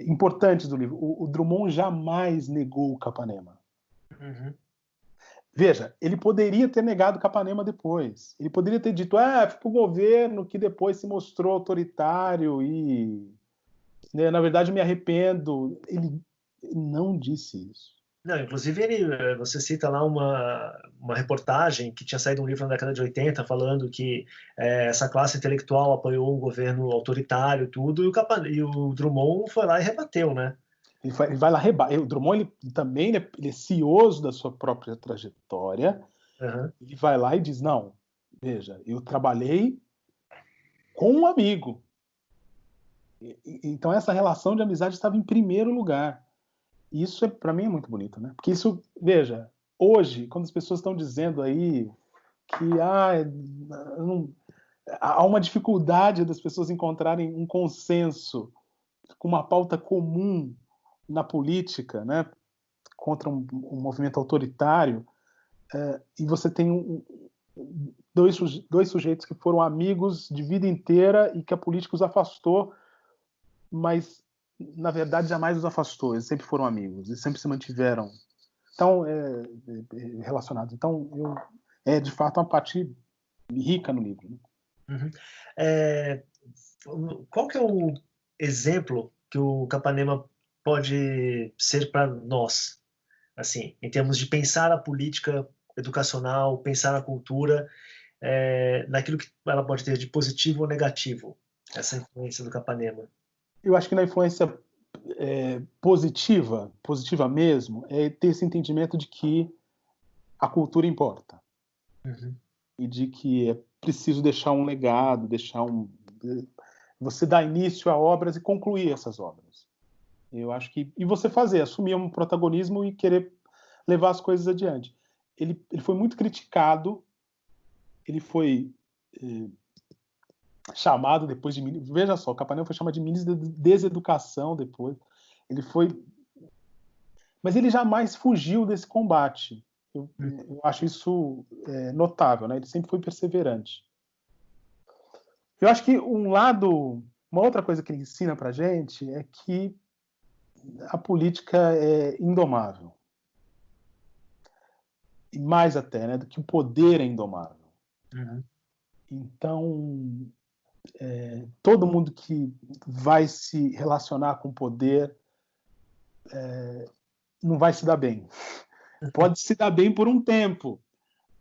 importantes do livro. O Drummond jamais negou o Capanema. Uhum. Veja, ele poderia ter negado Capanema depois. Ele poderia ter dito, foi o governo que depois se mostrou autoritário e, né, na verdade, me arrependo. Ele não disse isso. Não, inclusive, você cita lá uma reportagem que tinha saído um livro na década de 80 falando que essa classe intelectual apoiou um governo autoritário tudo, e o Drummond foi lá e rebateu, né? Ele vai lá rebater. O Drummond também ele é cioso da sua própria trajetória. Uhum. Ele vai lá e diz, não, veja, eu trabalhei com um amigo. Então essa relação de amizade estava em primeiro lugar. E isso, para mim, é muito bonito, né? Porque isso, veja, hoje, quando as pessoas estão dizendo aí que há uma dificuldade das pessoas encontrarem um consenso com uma pauta comum na política, né, contra um movimento autoritário, e você tem dois sujeitos que foram amigos de vida inteira e que a política os afastou, mas na verdade jamais os afastou, eles sempre foram amigos, eles sempre se mantiveram então relacionados. Então é de fato uma parte rica no livro, né? Qual que é o exemplo que o Capanema pode ser para nós, assim, em termos de pensar a política educacional, pensar a cultura, naquilo que ela pode ter de positivo ou negativo, essa influência do Capanema? Eu acho que na influência positiva mesmo, é ter esse entendimento de que a cultura importa. E de que é preciso deixar um legado, você dar início a obras e concluir essas obras. Eu acho que e você assumir um protagonismo e querer levar as coisas adiante. Ele foi muito criticado, ele foi chamado depois de veja só, o Capanema foi chamado de ministro da deseducação depois. Mas ele jamais fugiu desse combate. Eu acho isso notável, né? Ele sempre foi perseverante. Eu acho que uma outra coisa que ele ensina pra gente é que a política é indomável. E mais até, né, do que o poder é indomável. Então, todo mundo que vai se relacionar com o poder não vai se dar bem. Pode se dar bem por um tempo,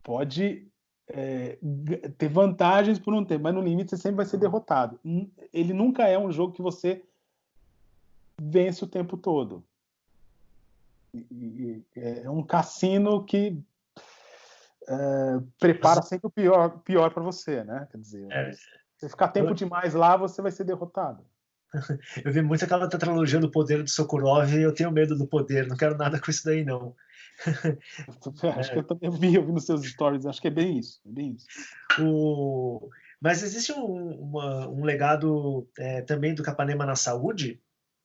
pode ter vantagens por um tempo, mas no limite você sempre vai ser derrotado. Ele nunca é um jogo que você vence o tempo todo. É um cassino que prepara sempre o pior para você, né? Quer dizer, se ficar tempo demais lá, você vai ser derrotado. Eu vi muito aquela tetralogia do poder do Sokurov e eu tenho medo do poder, não quero nada com isso daí, não. Acho que eu também vi nos seus stories, acho que é bem isso. Mas existe um legado também do Capanema na saúde,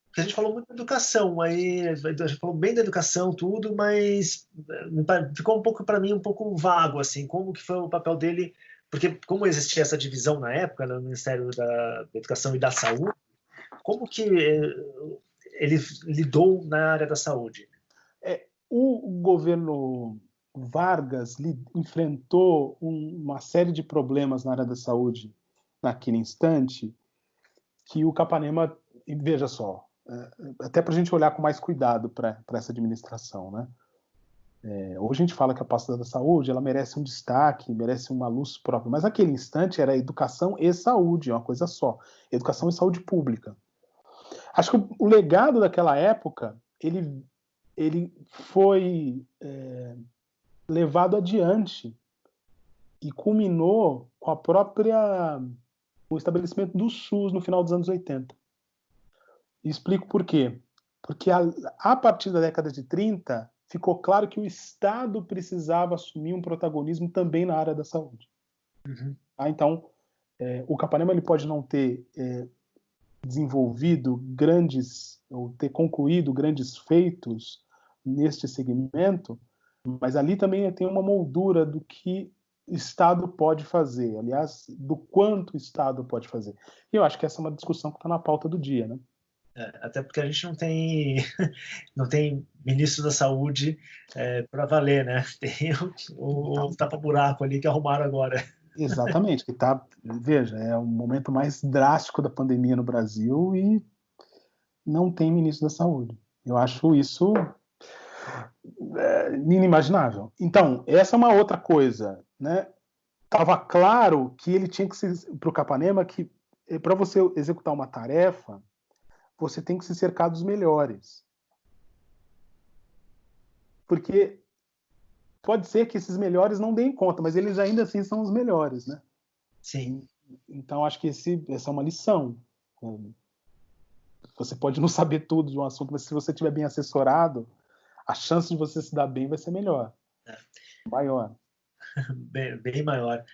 porque a gente falou muito da educação, aí a gente falou bem da educação, tudo, mas ficou um pouco para mim um pouco vago, assim, como que foi o papel dele, porque como existia essa divisão na época no Ministério da Educação e da Saúde, como que ele lidou na área da saúde? O governo Vargas enfrentou uma série de problemas na área da saúde naquele instante que o Capanema, veja só, até para a gente olhar com mais cuidado para essa administração, né? Hoje a gente fala que a pasta da saúde ela merece um destaque, merece uma luz própria, mas naquele instante era educação e saúde, é uma coisa só, educação e saúde pública. Acho que o legado daquela época ele foi levado adiante e culminou com o estabelecimento do SUS no final dos anos 80. E explico por quê. Porque a partir da década de 30 ficou claro que o Estado precisava assumir um protagonismo também na área da saúde. Então, o Capanema ele pode não ter desenvolvido ou ter concluído grandes feitos neste segmento, mas ali também tem uma moldura do que o Estado pode fazer, aliás, do quanto o Estado pode fazer. E eu acho que essa é uma discussão que está na pauta do dia, né? Até porque a gente não tem ministro da saúde para valer, né? Tem o tapa-buraco ali que arrumaram agora. Exatamente, veja, é o momento mais drástico da pandemia no Brasil e não tem ministro da saúde. Eu acho isso inimaginável. Então, essa é uma outra coisa, né? Tava claro que ele tinha que ser para o Capanema que para você executar uma tarefa, você tem que se cercar dos melhores. Porque pode ser que esses melhores não deem conta, mas eles ainda assim são os melhores, né? Sim. Então, acho que essa é uma lição. Você pode não saber tudo de um assunto, mas se você estiver bem assessorado, a chance de você se dar bem vai ser melhor. Maior. Bem maior.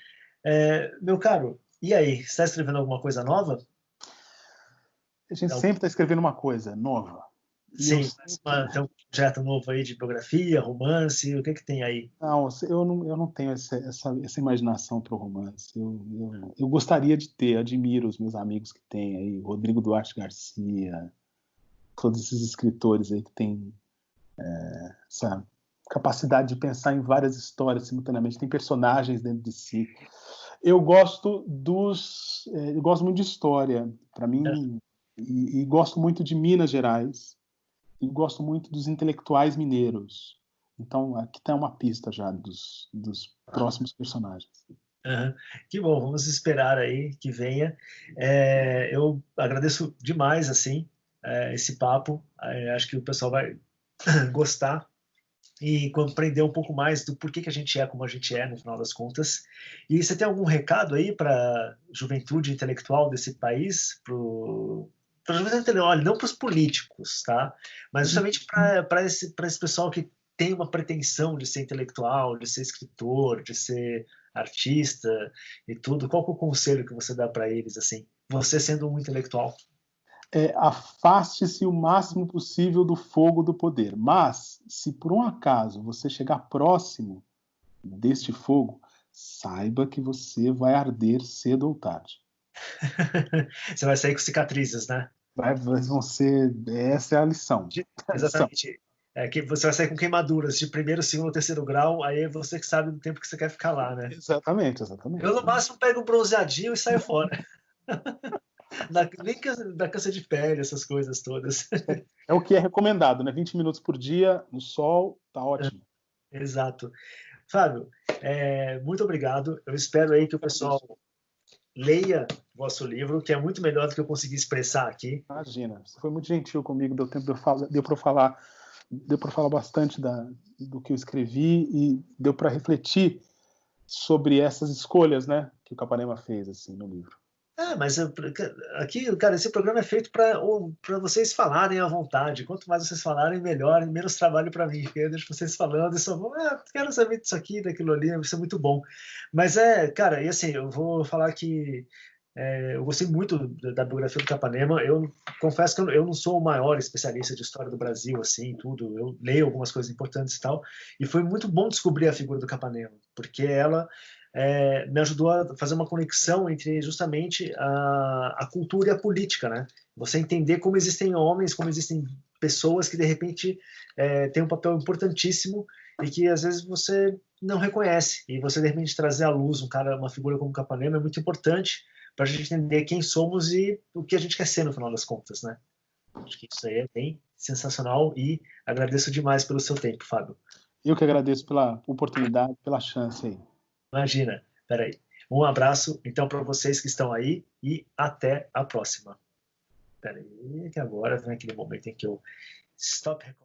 Meu caro, e aí? Você está escrevendo alguma coisa nova? A gente sempre está escrevendo uma coisa nova. Sim, tem um projeto novo aí de biografia, romance, o que tem aí? Não, eu não tenho essa imaginação para o romance. Eu gostaria de ter, admiro os meus amigos que têm aí, Rodrigo Duarte Garcia, todos esses escritores aí que têm essa capacidade de pensar em várias histórias simultaneamente, tem personagens dentro de si. Eu gosto muito de história, para mim, e gosto muito de Minas Gerais, e gosto muito dos intelectuais mineiros. Então, aqui está uma pista já dos próximos personagens. Uhum. Que bom, vamos esperar aí que venha. Eu agradeço demais, assim, esse papo. Acho que o pessoal vai gostar e compreender um pouco mais do porquê que a gente é como a gente é, no final das contas. E você tem algum recado aí para a juventude intelectual desse país, para a juventude intelectual, não para os políticos, tá? Mas justamente para esse pessoal que tem uma pretensão de ser intelectual, de ser escritor, de ser artista e tudo. Qual que é o conselho que você dá para eles, assim? Você sendo um intelectual. Afaste-se o máximo possível do fogo do poder. Mas, se por um acaso você chegar próximo deste fogo, saiba que você vai arder cedo ou tarde. Você vai sair com cicatrizes, né? Essa é a lição. Exatamente. Que você vai sair com queimaduras de primeiro, segundo ou terceiro grau, aí é você que sabe do tempo que você quer ficar lá, né? Exatamente. Eu, no máximo, pego um bronzeadinho e saio fora. Nem da câncer de pele, essas coisas todas. É o que é recomendado, né? 20 minutos por dia no sol, tá ótimo. Exato. Fábio, muito obrigado. Eu espero aí que o pessoal leia o vosso livro, que é muito melhor do que eu consegui expressar aqui. Imagina, você foi muito gentil comigo, deu para falar bastante do que eu escrevi e deu para refletir sobre essas escolhas, né, que o Capanema fez assim no livro. Mas aqui, cara, esse programa é feito para vocês falarem à vontade. Quanto mais vocês falarem, melhor, e menos trabalho para mim. Eu deixo vocês falando e só vou, quero saber disso aqui, daquilo ali, isso é muito bom. Mas cara, e assim, eu vou falar que eu gostei muito da biografia do Capanema. Eu confesso que eu não sou o maior especialista de história do Brasil, assim, tudo. Eu leio algumas coisas importantes e tal. E foi muito bom descobrir a figura do Capanema, porque ela me ajudou a fazer uma conexão entre justamente a cultura e a política, né? Você entender como existem homens, como existem pessoas que de repente têm um papel importantíssimo e que às vezes você não reconhece. E você de repente trazer à luz uma figura como Capanema é muito importante para a gente entender quem somos e o que a gente quer ser no final das contas, né? Acho que isso aí é bem sensacional e agradeço demais pelo seu tempo, Fábio. Eu que agradeço pela oportunidade, pela chance aí. Imagina, peraí. Um abraço, então, para vocês que estão aí e até a próxima. Peraí, que agora vem aquele momento em que eu stop recording.